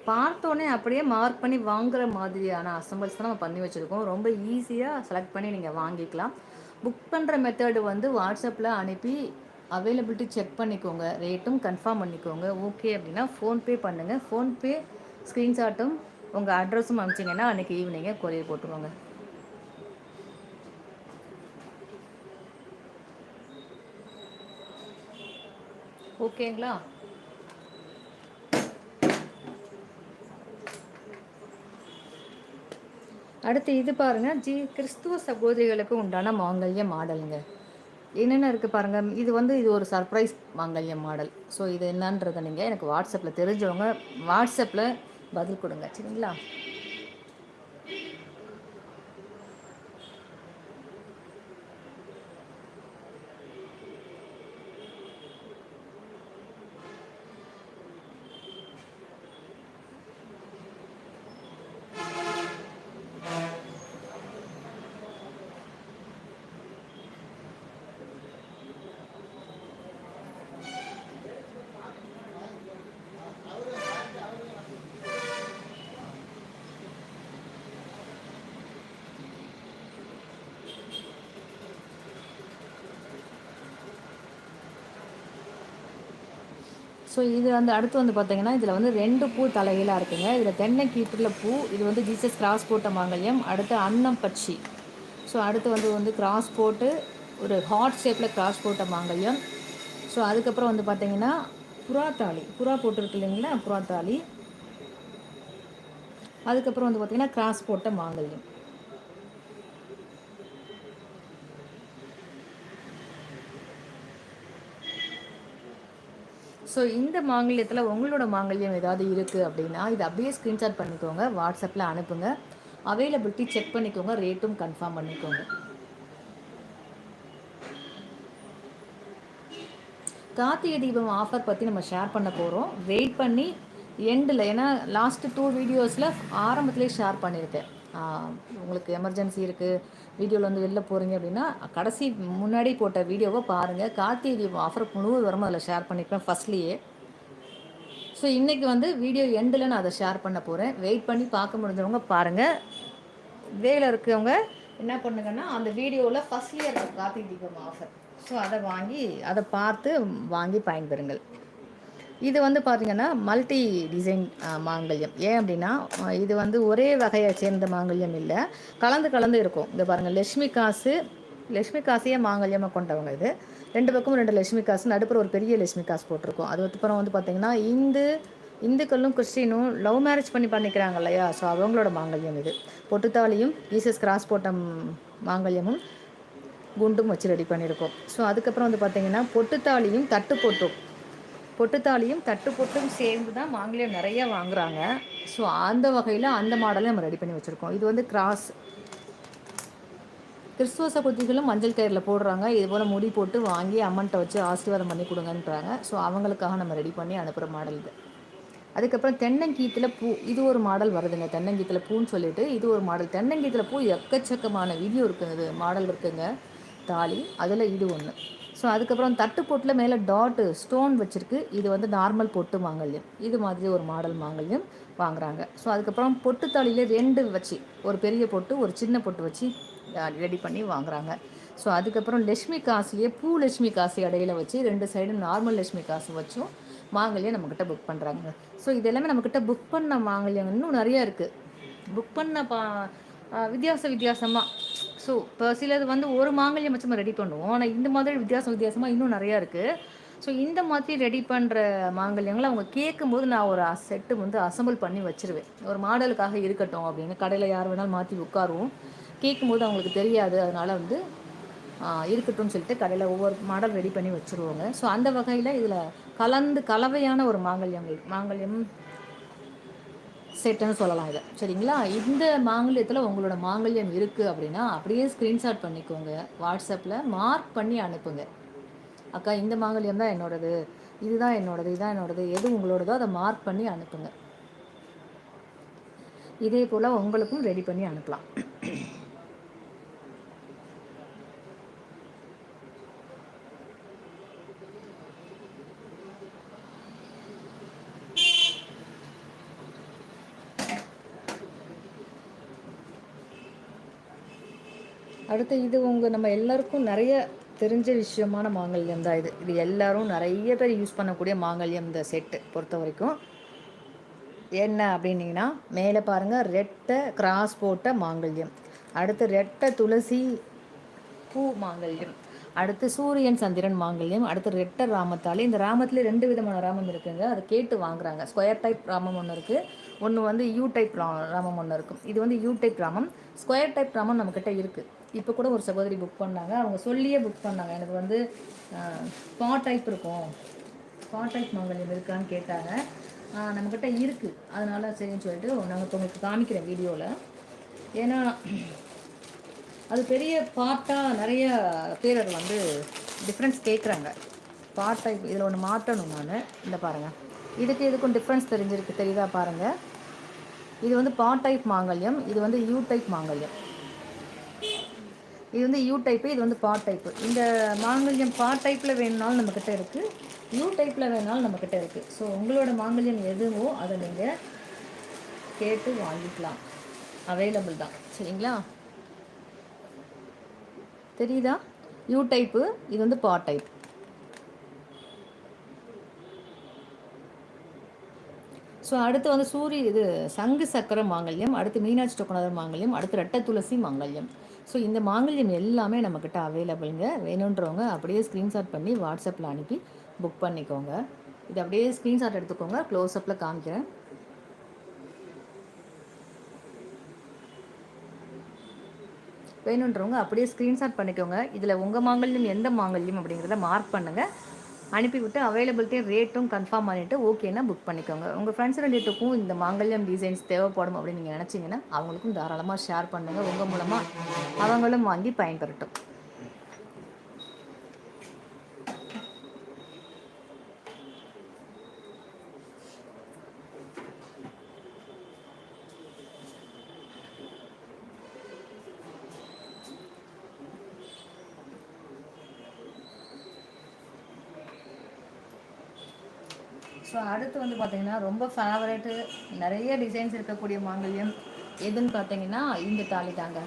பார்த்தோன்னே அப்படியே மார்க் பண்ணி வாங்குற மாதிரியான அசம்பிள்ஸ் தான் நம்ம பண்ணி வச்சுருக்கோம். ரொம்ப ஈஸியாக செலக்ட் பண்ணி நீங்கள் வாங்கிக்கலாம். புக் பண்ணுற மெத்தடு வந்து வாட்ஸ்அப்பில் அனுப்பி அவைலபிலிட்டி செக் பண்ணிக்கோங்க, ரேட்டும் கன்ஃபார்ம் பண்ணிக்கோங்க. ஓகே அப்படின்னா ஃபோன்பே பண்ணுங்கள். ஃபோன்பே ஸ்க்ரீன்ஷாட்டும் உங்கள் அட்ரஸும் அனுப்பிச்சிங்கன்னா அன்றைக்கி ஈவினிங்கே கொரியர் போட்டுருவாங்க. ஓகேங்களா? அடுத்து இது பாருங்கள், கிறிஸ்துவ சகோதரிகளுக்கு உண்டான மாங்கல்ய மாடலுங்க. என்னென்ன இருக்குது பாருங்கள். இது ஒரு சர்ப்ரைஸ் மாங்கல்ய மாடல். ஸோ இது என்னன்றதை நீங்கள் எனக்கு வாட்ஸ்அப்பில் தெரிஞ்சவங்க வாட்ஸ்அப்பில் பதில் கொடுங்க, சரிங்களா? ஸோ இது அடுத்து வந்து பார்த்தீங்கன்னா இதில் வந்து 2 பூ தலைகீழாக இருக்குங்க. இதில் தென்னை கீற்றில் பூ. இது வந்து ஜீசஸ் கிராஸ் போட்ட மாங்கல்யம். அடுத்து அன்னம் பட்சி. ஸோ அடுத்து வந்து கிராஸ் போட்டு ஒரு ஹார்ட் ஷேப்பில் கிராஸ் போட்ட மாங்கல்யம். ஸோ அதுக்கப்புறம் வந்து பார்த்தீங்கன்னா புறாத்தாலி, புறா போட்டிருக்கு இல்லைங்களா, புறாத்தாலி. அதுக்கப்புறம் வந்து பார்த்தீங்கன்னா கிராஸ் போட்ட மாங்கல்யம். ஸோ இந்த மாங்கல்யத்தில் உங்களோட மாங்கல்யம் ஏதாவது இருக்குது அப்படின்னா இதை அப்படியே ஸ்க்ரீன்ஷாட் பண்ணிக்கோங்க, வாட்ஸ்அப்பில் அனுப்புங்க. அவைலபிலிட்டி செக் பண்ணிக்கோங்க, ரேட்டும் கன்ஃபார்ம் பண்ணிக்கோங்க. கார்த்திகை தீபம் ஆஃபர் பற்றி நம்ம ஷேர் பண்ண போகிறோம். வெயிட் பண்ணி எண்டில், ஏன்னா லாஸ்ட்டு 2 வீடியோஸில் ஆரம்பத்துலேயே ஷேர் பண்ணியிருக்கேன். உங்களுக்கு எமர்ஜென்சி இருக்குது, வீடியோவில் வந்து வெளில போகிறீங்க அப்படின்னா கடைசி முன்னாடி போட்ட வீடியோவை பாருங்கள். கார்த்திகை தீபம் ஆஃபர் முழுவதும் அதில் ஷேர் பண்ணியிருப்பேன் ஃபஸ்ட்லேயே. ஸோ இன்றைக்கி வந்து வீடியோ எண்டில் நான் அதை ஷேர் பண்ண போகிறேன். வெயிட் பண்ணி பார்க்க முடிஞ்சவங்க பாருங்கள். வேலை இருக்கவங்க என்ன பண்ணுங்கன்னா அந்த வீடியோவில் ஃபஸ்ட்லேயே இருக்கும் கார்த்திகை தீபம் ஆஃபர். ஸோ அதை பார்த்து வாங்கி பயன்பெறுங்கள். இது வந்து பார்த்திங்கன்னா மல்டி டிசைன் மாங்கல்யம். ஏன் அப்படின்னா இது வந்து ஒரே வகையை சேர்ந்த மாங்கல்யம் இல்லை, கலந்து இருக்கும். இந்த பாருங்கள், லட்சுமி காசையே மாங்கல்யமாக கொண்டவங்க இது. 2 பக்கமும் 2 லட்சுமி காசு, நடுப்புற ஒரு பெரிய லட்சுமி காசு போட்டிருக்கோம். அது அப்புறம் வந்து பார்த்திங்கன்னா இந்துக்களும் கிறிஸ்டினும் லவ் மேரேஜ் பண்ணிக்கிறாங்க இல்லையா, ஸோ அவங்களோட மாங்கல்யம் இது. பொட்டுத்தாலியும் ஜீசஸ் கிராஸ் போட்ட மாங்கல்யமும் குண்டும் வச்சு ரெடி பண்ணியிருக்கோம். ஸோ அதுக்கப்புறம் வந்து பார்த்திங்கன்னா பொட்டுத்தாலியும் தட்டு பொட்டும் சேர்ந்து தான் மாங்கல்யம் நிறைய வாங்குறாங்க. ஸோ அந்த வகையில் அந்த மாடலை நம்ம ரெடி பண்ணி வச்சுருக்கோம். இது வந்து கிராஸ். கிறிஸ்துவ சகோதரிகளும் மஞ்சள் கயிறில் போடுறாங்க. இது போல் முடி போட்டு வாங்கி அம்மன்ட்ட வச்சு ஆசீர்வாதம் பண்ணி கொடுங்கன்றாங்க. ஸோ அவங்களுக்காக நம்ம ரெடி பண்ணி அனுப்புகிற மாடல் இது. அதுக்கப்புறம் தென்னங்கீத்தில் பூ, இது ஒரு மாடல் வருதுங்க. தென்னங்கீத்தில் பூன்னு சொல்லிட்டு இது ஒரு மாடல். தென்னங்கீத்தில் பூ எக்கச்சக்கமான வீடியோ இருக்குங்க, இது மாடல் இருக்குங்க. தாலி அதில் இது ஒன்று. ஸோ அதுக்கப்புறம் தட்டு பொட்டில் மேலே ஸ்டோன் வச்சுருக்கு. இது வந்து நார்மல் பொட்டு மாங்கல்யம். இது மாதிரி ஒரு மாடல் மாங்கல்யம் வாங்குறாங்க. ஸோ அதுக்கப்புறம் பொட்டு தாலியில் 2 வச்சு, ஒரு பெரிய பொட்டு ஒரு சின்ன பொட்டு வச்சு ரெடி பண்ணி வாங்குறாங்க. ஸோ அதுக்கப்புறம் லட்சுமி காசுலேயே லட்சுமி காசு இடையில வச்சு 2 சைடும் நார்மல் லட்சுமி காசு வச்சும் மாங்கல்யம் நம்மக்கிட்ட புக் பண்ணுறாங்க. ஸோ இது எல்லாமே நம்மக்கிட்ட புக் பண்ண மாங்கல்யம் இன்னும் நிறையா இருக்குது. புக் பண்ண வித்தியாசமாக. ஸோ இப்போ சிலது வந்து ஒரு மாங்கல்யம் வச்சு நம்ம ரெடி பண்ணுவோம், ஆனால் இந்த மாதிரி வித்தியாசமாக இன்னும் நிறையா இருக்குது. ஸோ இந்த மாதிரி ரெடி பண்ணுற மாங்கல்யங்களை அவங்க கேட்கும்போது நான் ஒரு செட்டு வந்து அசம்பிள் பண்ணி வச்சுருவேன். ஒரு மாடலுக்காக இருக்கட்டும் அப்படின்னு. கடையில் யார் வேணாலும் மாற்றி உட்காருவோம், கேட்கும்போது அவங்களுக்கு தெரியாது, அதனால் வந்து இருக்கட்டும்னு சொல்லிட்டு கடையில் ஒவ்வொரு மாடல் ரெடி பண்ணி வச்சுருவோங்க. ஸோ அந்த வகையில் இதில் கலவையான ஒரு மாங்கல்யம் செட்டுன்னு சொல்லலாம் இதை. சரிங்களா? இந்த மாங்கல்யத்தில் உங்களோட மாங்கல்யம் இருக்குது அப்படின்னா அப்படியே ஸ்க்ரீன்ஷாட் பண்ணிக்கோங்க, வாட்ஸ்அப்பில் மார்க் பண்ணி அனுப்புங்க. அக்கா இந்த மாங்கல்யம் தான் என்னோடது, இதுதான் என்னோடது, எது உங்களோடதோ அதை மார்க் பண்ணி அனுப்புங்க. இதே போல் உங்களுக்கும் ரெடி பண்ணி அனுப்பலாம். அடுத்து இது நம்ம எல்லாருக்கும் நிறைய தெரிஞ்ச விஷயமான மாங்கல்யம் தான் இது. இது எல்லாரும் நிறைய பேர் யூஸ் பண்ணக்கூடிய மாங்கல்யம். இந்த செட்டு பொறுத்த வரைக்கும் என்ன அப்படின்னீங்கன்னா, மேலே பாருங்கள், ரெட்டை கிராஸ் போட்ட மாங்கல்யம், அடுத்து ரெட்டை துளசி பூ மாங்கல்யம், அடுத்து சூரியன் சந்திரன் மாங்கல்யம், அடுத்து ரெட்டை ராமத்தாலி. இந்த ராமத்தில் 2 விதமான ராமம் இருக்குங்க, அதை கேட்டு வாங்குறாங்க. ஸ்கொயர் டைப் ராமம் ஒன்று இருக்குது, ஒன்று வந்து யூ டைப் ராமம் ஒன்று இருக்கும். இது வந்து you type Ramam. Square type ராமம் நம்மக்கிட்ட இருக்குது. இப்போ கூட ஒரு சகோதரி புக் பண்ணாங்க, அவங்க சொல்லியே புக் பண்ணாங்க. எனக்கு வந்து ஸ்பா டைப் இருக்கும், ஸ்பா டைப் மாங்கல்யம் இருக்கான்னு கேட்டாங்க. நம்மக்கிட்ட இருக்குது, அதனால் சரின்னு சொல்லிட்டு நாங்கள் இப்போ உங்களுக்கு காமிக்கிறேன் வீடியோவில். ஏன்னா அது பெரிய பார்ட்டாக நிறைய பேர் அது வந்து டிஃப்ரென்ஸ் கேட்குறாங்க. பார்ட் டைப் இதில் ஒன்று மாற்றணும் நான். இந்த பாருங்கள், இதுக்கும் டிஃப்ரென்ஸ் தெரியுதா பாருங்கள். இது வந்து பார்ட் டைப் மாங்கல்யம், இது வந்து யூ டைப் மாங்கல்யம். இது வந்து யூ டைப்பு, இது வந்து பார்ட் டைப்பு. இந்த மாங்கல்யம் பார்ட் டைப்பில் வேணுனாலும் நம்மக்கிட்ட இருக்குது, யூ டைப்பில் வேணுனாலும் நம்மக்கிட்ட இருக்குது. ஸோ உங்களோட மாங்கல்யம் எதுவோ அதை நீங்கள் கேட்டு வாங்கிக்கலாம், அவைலபிள் தான். சரிங்களா? தெரியுதா? யூ டைப்பு, இது வந்து பார்ட் டைப். ஸோ அடுத்து வந்து இது சங்கு சக்கர மாங்கல்யம், அடுத்து மீனாட்சி டொக்கநாதர் மாங்கல்யம், அடுத்து ரெட்டை துளசி மாங்கல்யம். ஸோ இந்த மாங்கல்யம் எல்லாமே நம்மக்கிட்ட அவைலபிளுங்க. வேணுன்றவங்க அப்படியே ஸ்க்ரீன்ஷாட் பண்ணி வாட்ஸ்அப்பில் அனுப்பி புக் பண்ணிக்கோங்க. இது அப்படியே ஸ்க்ரீன்ஷாட் எடுத்துக்கோங்க, க்ளோஸ்அப்பில் காமிக்கிறேன். வேணுன்றவங்க அப்படியே ஸ்க்ரீன்ஷாட் பண்ணிக்கோங்க. இதில் உங்கள் மாங்கல்யம் எந்த மாங்கல்யம் அப்படிங்கிறத மார்க் பண்ணுங்கள், அனுப்பிவிட்டு அவைலபிலிட்டி ரேட்டும் கன்ஃபார்ம் பண்ணிவிட்டு ஓகேன்னா புக் பண்ணிக்கோங்க. உங்கள் ஃப்ரெண்ட்ஸ் ரிலேட்டிவ்க்கும் இந்த மாங்கல்யம் டிசைன்ஸ் தேவைப்படும் அப்படின்னு நீங்கள் நினச்சிங்கன்னா அவங்களுக்கும் தாராளமாக ஷேர் பண்ணுங்கள். உங்கள் மூலமாக அவங்களும் வாங்கி பயன்பெறட்டும். ஸோ அடுத்து வந்து பார்த்திங்கன்னா ரொம்ப ஃபேவரேட்டு நிறைய டிசைன்ஸ் இருக்கக்கூடிய மாங்கல்யம் எதுன்னு பார்த்தீங்கன்னா இந்த தாலி தாங்க.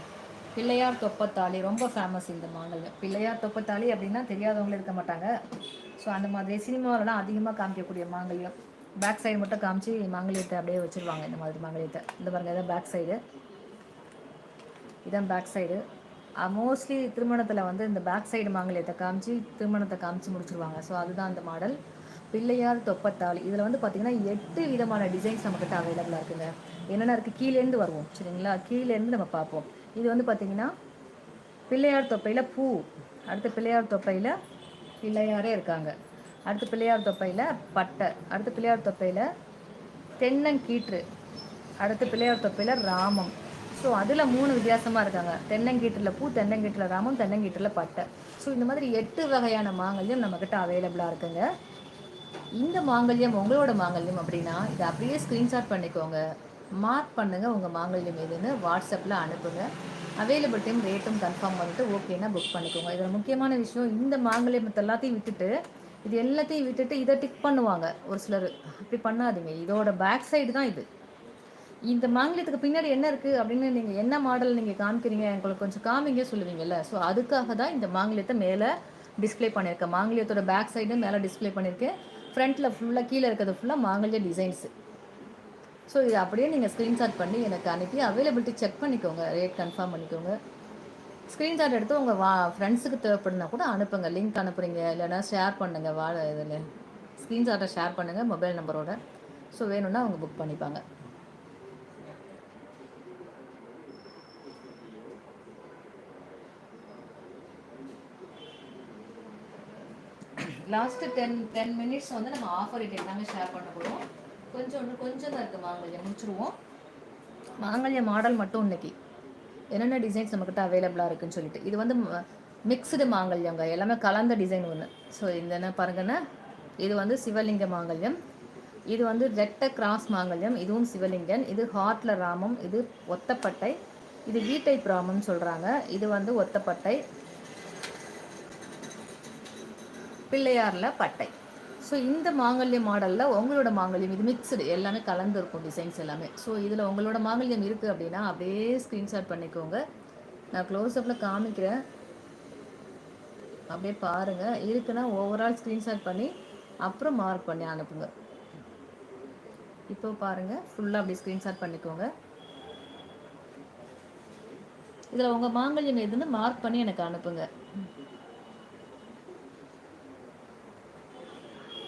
பிள்ளையார் தொப்பத்தாலி ரொம்ப ஃபேமஸ் இந்த மாங்கல்யம். பிள்ளையார் தொப்பத்தாலி அப்படின்னா தெரியாதவங்களும் இருக்க மாட்டாங்க. ஸோ அந்த மாதிரி சினிமாவிலலாம் அதிகமாக காமிக்கக்கூடிய மாங்கல்யம். பேக் சைடு மட்டும் காமிச்சு மாங்கல்யத்தை அப்படியே வச்சுருவாங்க. இந்த மாதிரி மாங்கல்யத்தை இந்த பாருங்க, இதான் பேக் சைடு, இதான் பேக் சைடு. மோஸ்ட்லி திருமணத்தில் வந்து இந்த பேக் சைடு மாங்கல்யத்தை காமிச்சு திருமணத்தை காமிச்சு முடிச்சுருவாங்க. ஸோ அதுதான் அந்த மாடல் பிள்ளையார் தொப்பத்தாலி. இதில் வந்து பார்த்திங்கன்னா 8 விதமான டிசைன்ஸ் நம்மக்கிட்ட அவைலபிளாக இருக்குங்க. என்னென்ன இருக்குது கீழேருந்து வருவோம் சரிங்களா, கீழேருந்து நம்ம பார்ப்போம். இது வந்து பார்த்திங்கன்னா பிள்ளையார் தொப்பையில் பூ, அடுத்து பிள்ளையார் தொப்பையில் பிள்ளையாரே இருக்காங்க, அடுத்து பிள்ளையார் தொப்பையில் பட்டை, அடுத்து பிள்ளையார் தொப்பையில் தென்னங்கீற்று, அடுத்து பிள்ளையார் தொப்பையில் ராமம். ஸோ அதில் 3 வித்தியாசமாக இருக்காங்க. தென்னங்கீற்றில் பூ, தென்னங்கீற்றில் ராமம், தென்னங்கீற்றில் பட்டை. ஸோ இந்த மாதிரி 8 வகையான மாங்கல்யம் நம்மக்கிட்ட அவைலபிளாக இருக்குங்க. இந்த மாங்கல்யம் உங்களோட மாங்கல்யம் அப்படின்னா இதை அப்படியே ஸ்க்ரீன்ஷாட் பண்ணிக்கோங்க, மார்க் பண்ணுங்கள் உங்கள் மாங்கல்யம் எதுன்னு வாட்ஸ்அப்பில் அனுப்புங்க. அவைலபிலிட்டியும் ரேட்டும் கன்ஃபார்ம் பண்ணிட்டு ஓகேன்னா புக் பண்ணிக்கோங்க. இதில் முக்கியமான விஷயம், இந்த மாங்கல்யம் எல்லாத்தையும் விட்டுட்டு இது எல்லாத்தையும் விட்டுட்டு இதை டிக் பண்ணுவாங்க ஒரு சிலர். அப்படி பண்ணாதீங்க, இதோட பேக் சைடு தான் இது. இந்த மாங்கல்யத்துக்கு பின்னாடி என்ன இருக்குது அப்படின்னு நீங்கள் என்ன மாடல் நீங்கள் காமிக்கிறீங்க எங்களுக்கு கொஞ்சம் காமிங்க சொல்லுவீங்கல்ல. ஸோ அதுக்காக தான் இந்த மாங்கல்யத்தை மேலே டிஸ்பிளே பண்ணியிருக்கேன். மாங்கல்யத்தோட பேக் சைடு மேலே டிஸ்பிளே பண்ணியிருக்கேன். ஃப்ரண்ட்டில் ஃபுல்லாக கீழே இருக்கிறது ஃபுல்லாக மாங்கல்ய டிசைன்ஸு. ஸோ இதை அப்படியே நீங்கள் ஸ்க்ரீன்ஷாட் பண்ணி எனக்கு அனுப்பி அவைலபிலிட்டி செக் பண்ணிக்கோங்க, ரேட் கன்ஃபார்ம் பண்ணிக்கோங்க. ஸ்க்ரீன்ஷாட் எடுத்து உங்கள் ஃப்ரெண்ட்ஸுக்கு தேவைப்படுனா கூட அனுப்புங்க. லிங்க் அனுப்புகிறீங்க இல்லைனா ஷேர் பண்ணுங்கள், இதில் ஸ்க்ரீன்ஷாட்டை ஷேர் பண்ணுங்கள் மொபைல் நம்பரோட. ஸோ வேணும்னா அவங்க புக் பண்ணிப்பாங்க. லாஸ்ட்டு 10 மினிட்ஸ் வந்து நம்ம ஆஃபர் ரேட் எல்லாமே ஷேர் பண்ண போகிறோம். கொஞ்சம் தான் இருக்குது மாங்கல்யம், முடிச்சுருவோம். மாங்கல்ய மாடல் மட்டும் இன்னைக்கு என்னென்ன டிசைன்ஸ் நம்மக்கிட்ட அவைலபிளாக இருக்குன்னு சொல்லிட்டு. இது வந்து மிக்ஸ்டு மாங்கல்யங்க, எல்லாமே கலந்த டிசைன் ஒன்று. ஸோ இந்த என்ன பாருங்கன்னா, இது வந்து சிவலிங்க மாங்கல்யம், இது வந்து ரெட்டை கிராஸ் மாங்கல்யம், இதுவும் சிவலிங்கன், இது ஹார்ட்டில் ராமம், இது ஒத்தப்பட்டை, இது வீட்டைப் ராமம் சொல்கிறாங்க, இது வந்து ஒத்தப்பட்டை, பிள்ளையாரில் பட்டை. ஸோ இந்த மாங்கல்ய மாடலில் உங்களோட மாங்கல்யம் இது மிக்ஸ்டு எல்லாமே கலந்து இருக்கும் டிசைன்ஸ் எல்லாமே. ஸோ இதில் உங்களோட மாங்கல்யம் இருக்குது அப்படின்னா அப்படியே ஸ்க்ரீன்ஷாட் பண்ணிக்கோங்க. நான் க்ளோஸ்அப்பில் காமிக்கிறேன், அப்படியே பாருங்கள். இருக்குன்னா ஓவரால் ஸ்க்ரீன்ஷாட் பண்ணி அப்புறம் மார்க் பண்ணி அனுப்புங்க. இப்போ பாருங்கள், ஃபுல்லாக அப்படியே ஸ்க்ரீன்ஷாட் பண்ணிக்கோங்க. இதில் உங்கள் மாங்கல்யம் எதுன்னு மார்க் பண்ணி எனக்கு அனுப்புங்க.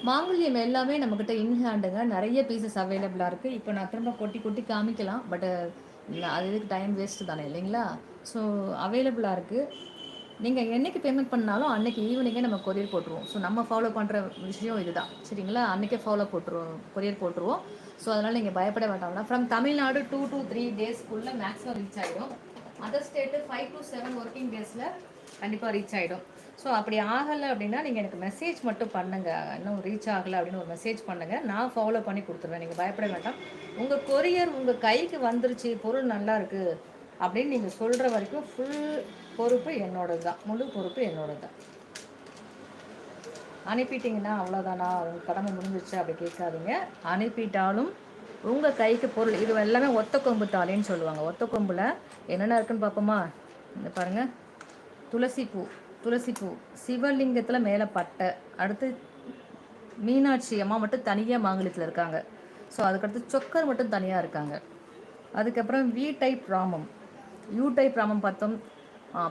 மாங்கல்யம் எல்லாமே நம்மக்கிட்ட இன்ஹேண்டுங்க, நிறைய பீசஸ் அவைலபிளாக இருக்குது. இப்போ நான் திரும்ப கொட்டி காமிக்கலாம், பட் அது இதுக்கு டைம் வேஸ்ட்டு தானே இல்லைங்களா. ஸோ அவைலபிளாக இருக்குது. நீங்கள் என்றைக்கு பேமெண்ட் பண்ணாலும் அன்றைக்கி ஈவினிங்கே நம்ம கொரியர் போட்டுருவோம். ஸோ நம்ம ஃபாலோ பண்ணுற விஷயம் இதுதான் சரிங்களா. அன்றைக்கே கொரியர் போட்டுருவோம். ஸோ அதனால் நீங்கள் பயப்பட வேண்டாம்னா, ஃப்ரம் தமிழ்நாடு 2 to 3 டேஸ்க்குள்ளே மேக்ஸிமம் ரீச் ஆகிடும். அதர் ஸ்டேட்டு 5 to 7 ஒர்க்கிங் டேஸில் கண்டிப்பாக ரீச் ஆகிடும். ஸோ அப்படி ஆகலை அப்படின்னா நீங்கள் எனக்கு மெசேஜ் மட்டும் பண்ணுங்கள், இன்னும் ரீச் ஆகலை அப்படின்னு ஒரு மெசேஜ் பண்ணுங்கள், நான் ஃபாலோ பண்ணி கொடுத்துருவேன். நீங்கள் பயப்பட வேண்டாம். உங்கள் கொரியர் உங்கள் கைக்கு வந்துருச்சு, பொருள் நல்லா இருக்குது அப்படின்னு நீங்கள் சொல்கிற வரைக்கும் ஃபுல் பொறுப்பு என்னோடது தான், முழு பொறுப்பு என்னோடது தான். அனுப்பிட்டீங்கன்னா அவ்வளோதானா, உங்கள் கடமை முடிஞ்சிச்சு அப்படி கேட்காதீங்க. அனுப்பிட்டாலும் உங்கள் கைக்கு பொருள், இது எல்லாமே ஒத்த கொம்பு தாலின்னு சொல்லுவாங்க. ஒத்த கொம்பில் என்னென்ன இருக்குன்னு பார்ப்போமா. இந்த பாருங்கள், துளசிப்பூ, சிவலிங்கத்தில் மேலே பட்டை, அடுத்து மீனாட்சி அம்மா மட்டும் தனியாக மாங்கல்யத்தில் இருக்காங்க. ஸோ அதுக்கடுத்து சொக்கர் மட்டும் தனியாக இருக்காங்க. அதுக்கப்புறம் we type Ramam, you type ராமம் பார்த்தோம்,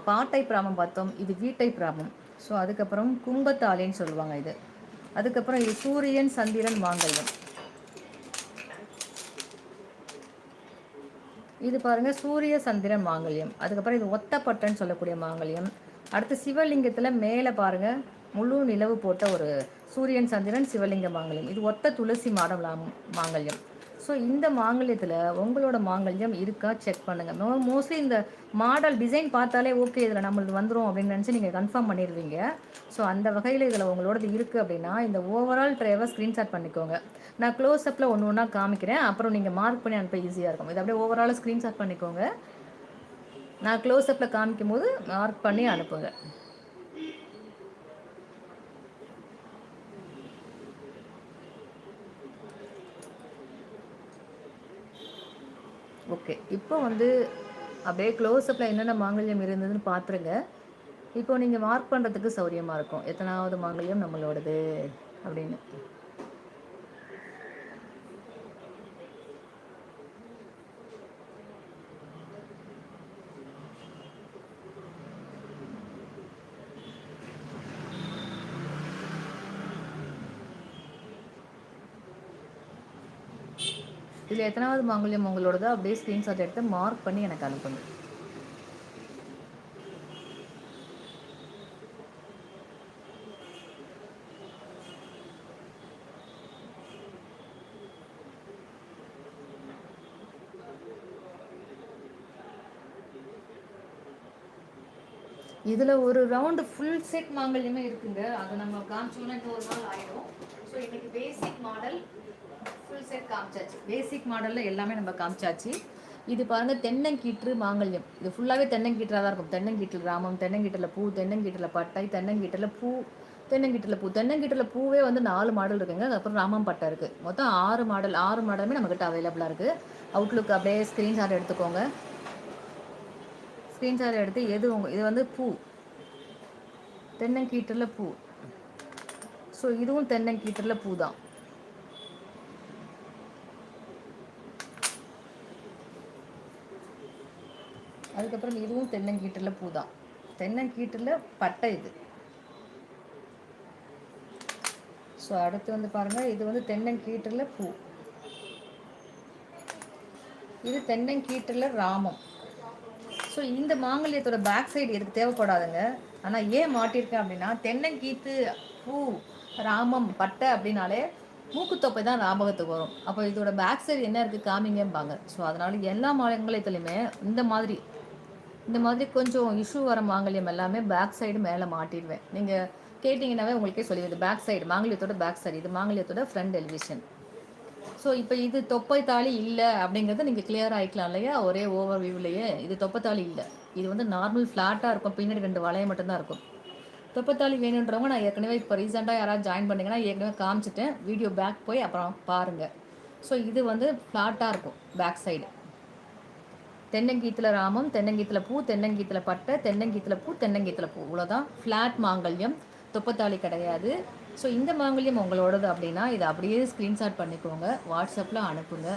பா டைப் ராமம் பார்த்தோம், இது வி டைப் ராமம். ஸோ அதுக்கப்புறம் கும்பத்தாலின்னு சொல்லுவாங்க இது. அதுக்கப்புறம் இது சூரியன் சந்திரன் மாங்கல்யம். இது பாருங்கள், சூரிய சந்திரன் மாங்கல்யம். அதுக்கப்புறம் இது ஒத்தப்பட்டைன்னு சொல்லக்கூடிய மாங்கல்யம். அடுத்து சிவலிங்கத்தில் மேலே பாருங்கள் முழு நிலவு போட்ட ஒரு சூரியன் சந்திரன் சிவலிங்க மாங்கல்யம். இது ஒத்த துளசி மாடல் மாங்கல்யம். ஸோ இந்த மாங்கல்யத்தில் உங்களோட மாங்கல்யம் இருக்கா செக் பண்ணுங்கள். மோஸ்ட்லி இந்த மாடல் டிசைன் பார்த்தாலே ஓகே இதில் நம்மளுக்கு வந்துடும் அப்படின்னு நினச்சி நீங்கள் கன்ஃபார்ம் பண்ணிடுவீங்க. ஸோ அந்த வகையில் இதில் உங்களோடது இருக்குது அப்படின்னா இந்த ஓவரால் ட்ரேவை ஸ்க்ரீன்ஷாட் பண்ணிக்கோங்க. நான் க்ளோஸ்அப்பில் ஒன்று ஒன்றா காமிக்கிறேன், அப்புறம் நீங்கள் மார்க் பண்ணி அனுப்ப ஈஸியாக இருக்கும். இதை அப்படியே ஓவரால் ஸ்க்ரீன்ஷாட் பண்ணிக்கோங்க. நான் க்ளோஸ்அப்பில் காமிக்கும் போது மார்க் பண்ணி அனுப்புங்க. ஓகே, இப்போ வந்து அப்படியே க்ளோஸ்அப்பில் என்னென்ன மாங்கல்யம் இருந்ததுன்னு பார்த்துருங்க. இப்போ நீங்கள் மார்க் பண்ணுறதுக்கு சௌரியமாக இருக்கும் எத்தனாவது மாங்கல்யம் நம்மளோடது அப்படின்னு. இதில் எத்தனாவது மாங்கல்யம் உங்களோடதோ அப்படியே ஸ்க்ரீன்ஷாட் எடுத்து மார்க் பண்ணி எனக்கு அனுப்புங்க. இதில் ஒரு ரவுண்டு ஃபுல் செட் மாங்கல்யமே இருக்குங்க. அதை நம்ம காமிச்சோன்னா இப்போ ஒரு நாள் ஆகிடும். ஸோ இன்றைக்கி பேசிக் மாடல் ஃபுல் செட் காமிச்சாச்சு. பேசிக் மாடலில் எல்லாமே நம்ம காமிச்சாச்சு. இது பாருங்கள், தென்னங்கீற்று மாங்கல்யம். இது ஃபுல்லாகவே தென்னங்கீற்றாக தான் இருக்கும். தென்னங்கீற்றில் ராமம், தென்னங்கீற்றில் பூ, தென்னங்கீற்றில் பட்டை, தென்னங்கீற்றில் பூ, தென்னங்கீற்றில் பூ. தென்னங்கீற்றில் பூவே வந்து 4 மாடல் இருக்குங்க. அதுக்கப்புறம் ராமம் பட்டை இருக்குது. மொத்தம் 6 மாடல். 6 மாடலுமே நம்மக்கிட்ட அவைலபிளாக இருக்குது. அவுட்லுக் அப்படியே ஸ்க்ரீன்ஷாட் எடுத்துக்கோங்க. ஸ்க்ரீன்ஷாட் எடுத்து இது வந்து பூ, தென்னங்கீற்றில் பூ. ஸோ இதுவும் தென்னங்கீற்றில் பூ தான். அதுக்கப்புறம் இதுவும் தென்னங்கீற்றில் பூ தான். தென்னங்கீற்றில் பட்டை இது. ஸோ அடுத்து வந்து பாருங்கள், இது வந்து தென்னங்கீற்றில் பூ. இது தென்னங்கீற்றில் ராமம். ஸோ இந்த மாங்கல்யத்தோட பேக் சைடு எனக்கு தேவைப்படாதுங்க. ஆனால் ஏன் மாட்டியிருக்கேன் அப்படின்னா, தென்னங்கீத்து பூ ராமம் பட்டை அப்படின்னாலே மூக்குத்தொப்பை தான் ஞாபகத்துக்கு வரும். அப்போ இதோட பேக் சைடு என்ன இருக்குது காமிங்கம்பாங்க. ஸோ அதனால் எல்லா மாங்கல்யத்துலையுமே இந்த மாதிரி கொஞ்சம் இஷ்யூ வர மாங்கல்யம் எல்லாமே பேக் சைடு மேலே மாட்டிடுவேன். நீங்கள் கேட்டிங்கன்னாவே உங்களுக்கே சொல்லிடுது. பேக் சைடு மாங்கல்யத்தோட பேக் சைடு, இது மாங்கல்யத்தோட ஃப்ரண்ட் எலிவேஷன். ஸோ இப்போ இது தொப்பை தாலி இல்லை அப்படிங்கிறத நீங்கள் கிளியர் ஆகிக்கலாம் இல்லையா ஒரே ஓவர் வியூவிலேயே. இது தொப்பை தாலி இல்லை, இது வந்து நார்மல் ஃப்ளாட்டாக இருக்கும். பின்னாடி 2 வளையம் மட்டும்தான் இருக்கும். தொப்பைத்தாலி வேணுன்றவங்க நான் ஏற்கனவே இப்போ ரீசெண்டாக யாராவது ஜாயின் பண்ணிங்கன்னா ஏற்கனவே காமிச்சிட்டேன். வீடியோ பேக் போய் அப்புறம் பாருங்கள். ஸோ இது வந்து ஃப்ளாட்டாக இருக்கும் பேக் சைடு. தென்னங்கீத்தில் ராமம், தென்னங்கீத்தில் பூ, தென்னங்கீத்தில் பட்டை, தென்னங்கீத்தில் பூ, தென்னங்கீத்தில் பூ. இவ்வளோதான் ஃப்ளாட் மாங்கல்யம், தொப்பத்தாலி கிடையாது. ஸோ இந்த மாங்கல்யம் உங்களோடது அப்படின்னா இதை அப்படியே ஸ்க்ரீன்ஷாட் பண்ணிக்கோங்க, வாட்ஸ்அப்பில் அனுப்புங்க.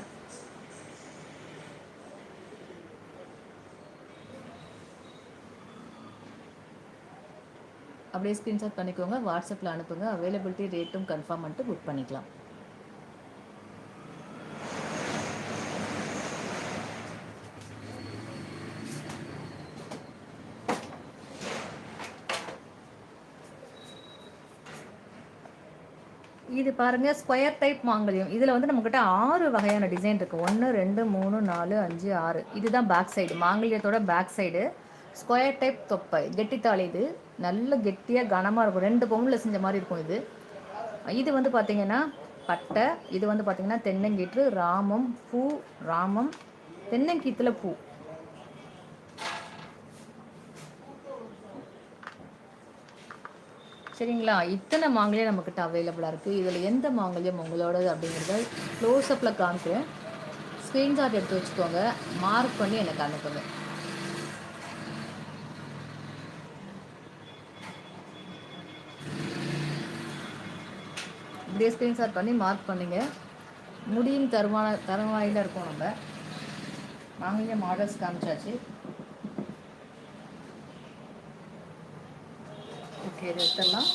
அப்படியே ஸ்க்ரீன்ஷாட் பண்ணிக்கோங்க, வாட்ஸ்அப்பில் அனுப்புங்க. அவைலபிலிட்டி ரேட்டும் கன்ஃபார்ம் பண்ணிட்டு புக் பண்ணிக்கலாம். இது பாருங்கள், ஸ்கொயர் டைப் மாங்கல்யம். இதில் வந்து நம்மக்கிட்ட 6 வகையான டிசைன் இருக்குது. 1 2 3 4 5 6. இதுதான் பேக் சைடு, மாங்கல்யத்தோட பேக் சைடு. ஸ்கொயர் டைப் தொப்பை கெட்டித்தாளி. இது நல்ல கெட்டியாக கனமாக இருக்கும். 2 பவுனில் செஞ்ச மாதிரி இருக்கும் இது. இது வந்து பார்த்திங்கன்னா பட்டை. இது வந்து பார்த்திங்கன்னா தென்னங்கீற்று, ராமம் பூ, ராமம் தென்னங்கீத்தில் பூ. சரிங்களா? இத்தனை மாங்கல்யம் நம்மக்கிட்ட அவைலபிளாக இருக்குது. இதில் எந்த மாங்கல்யம் உங்களோடது அப்படிங்கிறத க்ளோஸ்அப்பில் காமிக்கிறேன். ஸ்க்ரீன்ஷாட் எடுத்து வச்சுக்கோங்க, மார்க் பண்ணி எனக்கு அனுப்புங்க. இப்படியே ஸ்க்ரீன்ஷாட் பண்ணி மார்க் பண்ணுங்க. முடியும் தருவாயில் இருக்கும். நம்ம மாங்கல்யம் மாடல்ஸ் காமிச்சாச்சு. ஓகே, இதை எடுத்துடலாம்.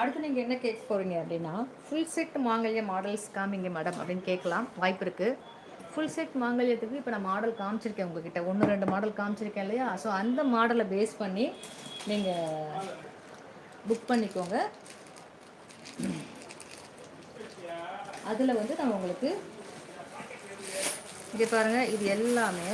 அடுத்து நீங்கள் என்ன கேட்க போகிறீங்க அப்படின்னா, ஃபுல் செட் மாங்கல்ய மாடல்ஸ் காமிங்க மேடம் அப்படின்னு கேட்கலாம், வாய்ப்பு இருக்குது. ஃபுல் செட் மாங்கல்யத்துக்கு இப்போ நான் மாடல் காமிச்சிருக்கேன் உங்ககிட்ட, 1-2 மாடல் காமிச்சிருக்கேன் இல்லையா? ஸோ அந்த மாடலை பேஸ் பண்ணி நீங்கள் புக் பண்ணிக்கோங்க. அதில் வந்து நான் உங்களுக்கு இங்கே பாருங்கள், இது எல்லாமே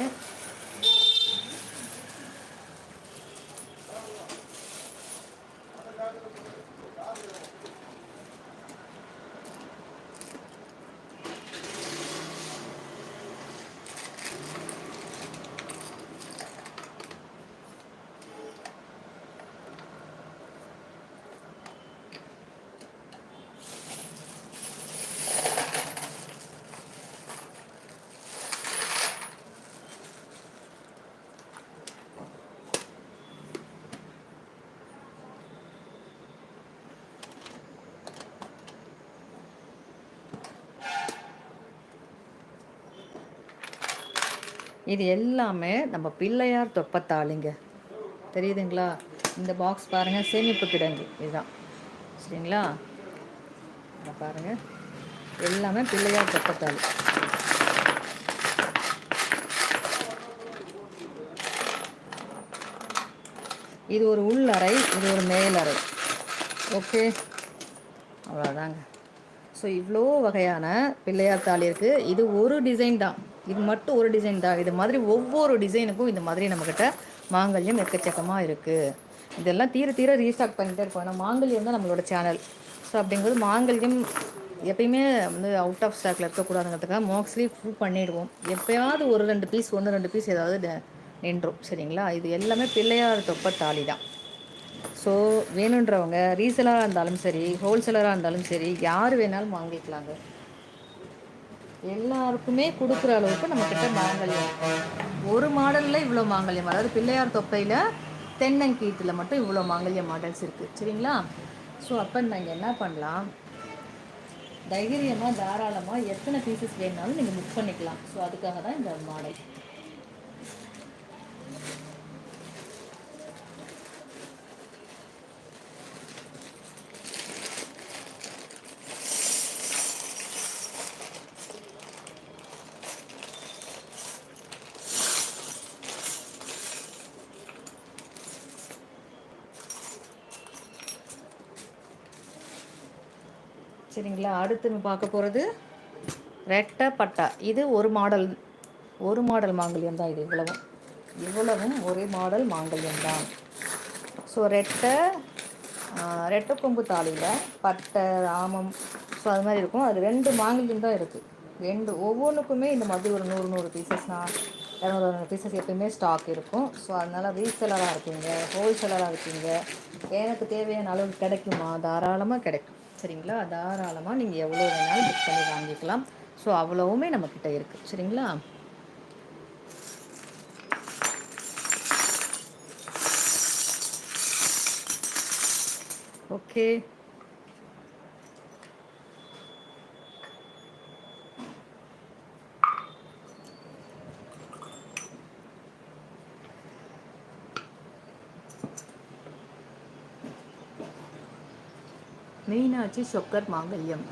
இது எல்லாமே நம்ம பிள்ளையார் தொப்பத்தாளிங்க, தெரியுதுங்களா? இந்த பாக்ஸ் பாருங்கள், சேமிப்பு கிடங்கு இதுதான், சரிங்களா? இதை பாருங்கள், எல்லாமே பிள்ளையார் தொப்பத்தாளி. இது ஒரு உள்ளறை, இது ஒரு மேலறை. ஓகே, அவ்வளோதாங்க. ஸோ இவ்வளோ வகையான பிள்ளையார் தாலி இருக்குது. இது ஒரு டிசைன் தான், இது மட்டும் ஒரு டிசைன் தான். இது மாதிரி ஒவ்வொரு டிசைனுக்கும் இந்த மாதிரி நம்மக்கிட்ட மாங்கல்யம் எக்கச்சக்கமாக இருக்குது. இதெல்லாம் தீர தீர ரீஸ்டாக் பண்ணிகிட்டே இருப்போம். ஏன்னா மாங்கல்யம் தான் நம்மளோட சேனல். ஸோ அப்படிங்கும்போது மாங்கல்யம் எப்பயுமே வந்து அவுட் ஆஃப் ஸ்டாக்கில் இருக்கக்கூடாதுங்கிறதுக்காக மோஸ்ட்லி ஃபுல் பண்ணிவிடுவோம். எப்போயாவது ஒரு 2 பீஸ், 1-2 பீஸ் ஏதாவது நின்றோம், சரிங்களா? இது எல்லாமே பிள்ளையார் தொப்ப தாலி தான். ஸோ வேணுன்றவங்க ரீசேலராக இருந்தாலும் சரி, ஹோல்சேலராக இருந்தாலும் சரி, யார் வேணாலும் வாங்கிக்கலாங்க. எல்லாருக்குமே கொடுக்குற அளவுக்கு நம்மக்கிட்ட மாங்கல்யம், ஒரு மாடலில் இவ்வளோ மாங்கல்யம், அதாவது பிள்ளையார் தொப்பையில் தென்னங்கீட்டில் மட்டும் இவ்வளோ மாங்கல்யம் மாடல்ஸ் இருக்குது, சரிங்களா? ஸோ அப்போ நீங்கள் என்ன பண்ணலாம், தைரியமாக தாராளமாக எத்தனை பீசஸ் வேணுனாலும் நீங்கள் புக் பண்ணிக்கலாம். ஸோ அதுக்காக தான் இந்த மாடல். சரிங்களா? அடுத்து பார்க்க போகிறது ரெட்டை பட்டா. இது ஒரு மாடல் மாங்கல்யம் தான். இது இவ்வளவும் ஒரே மாடல் மாங்கல்யம் தான். ஸோ ரெட்டை கொம்பு தாலியில் பட்டை ராமம், ஸோ அது மாதிரி இருக்கும். அது 2 மாங்கல்யம் தான் இருக்குது. ஒவ்வொன்றுக்குமே இந்த மாதிரி ஒரு 100 பீசஸ், 200 பீசஸ் எப்பயுமே ஸ்டாக் இருக்கும். ஸோ அதனால் ரீசேலராக இருக்கீங்க, ஹோல்சேலராக இருக்கீங்க, எனக்கு தேவையான அளவு கிடைக்குமா? தாராளமாக கிடைக்கும், சரிங்களா? தாராளமாக நீங்கள் எவ்வளோ வேணாலும் புக் பண்ணி வாங்கிக்கலாம். ஸோ அவ்வளவுமே நம்மக்கிட்ட இருக்குது, சரிங்களா? ஓகே, மீனாட்சி சொக்கர் மாங்கல்யம்.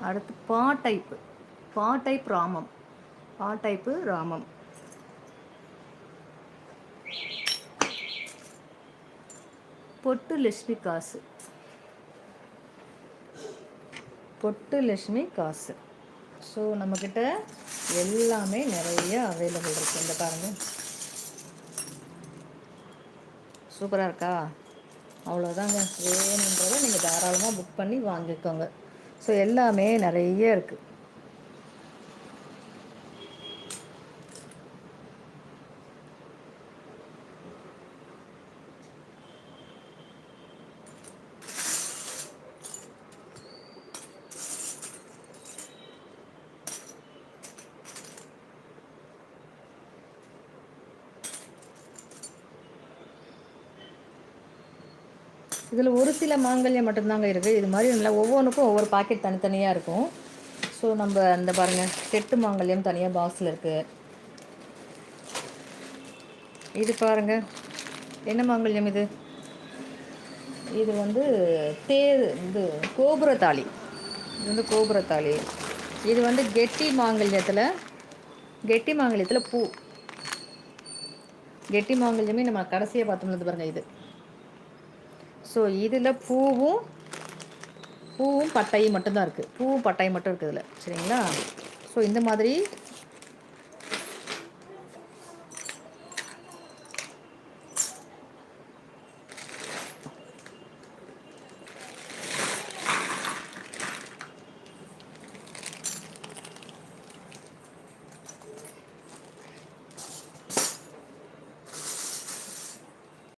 அடுத்து பாடைப் ராமம். பொட்டு லட்சுமி காசு. ஸோ நம்மக்கிட்ட எல்லாமே நிறைய அவைலபிள் இருக்குது. இந்த பாருங்கள், சூப்பராக இருக்கா? அவ்வளோதாங்க. வேணுன்றதை நீங்கள் தாராளமாக புக் பண்ணி வாங்கிக்கோங்க. ஸோ எல்லாமே நிறைய இருக்குது. இதில் ஒரு சில மாங்கல்யம் மட்டும்தாங்க இருக்குது. இது மாதிரி இல்லை, ஒவ்வொன்றுக்கும் ஒவ்வொரு பாக்கெட் தனித்தனியாக இருக்கும். ஸோ நம்ம அந்த பாருங்கள், செட்டு மாங்கல்யம் தனியாக பாக்ஸில் இருக்குது. இது பாருங்கள், என்ன மாங்கல்யம் இது? இது வந்து தேர் இது கோபுரத்தாளி. இது வந்து கோபுரத்தாளி. இது வந்து கெட்டி மாங்கல்யத்தில் பூ. கெட்டி மாங்கல்யமே நம்ம கடைசியாக பார்த்தோம்னது பாருங்கள் இது. ஸோ இதில் பூவும் பட்டையும் மட்டும்தான் இருக்குது. பூவும் பட்டையும் மட்டும் இருக்குது இதில். சரிங்களா? ஸோ இந்த மாதிரி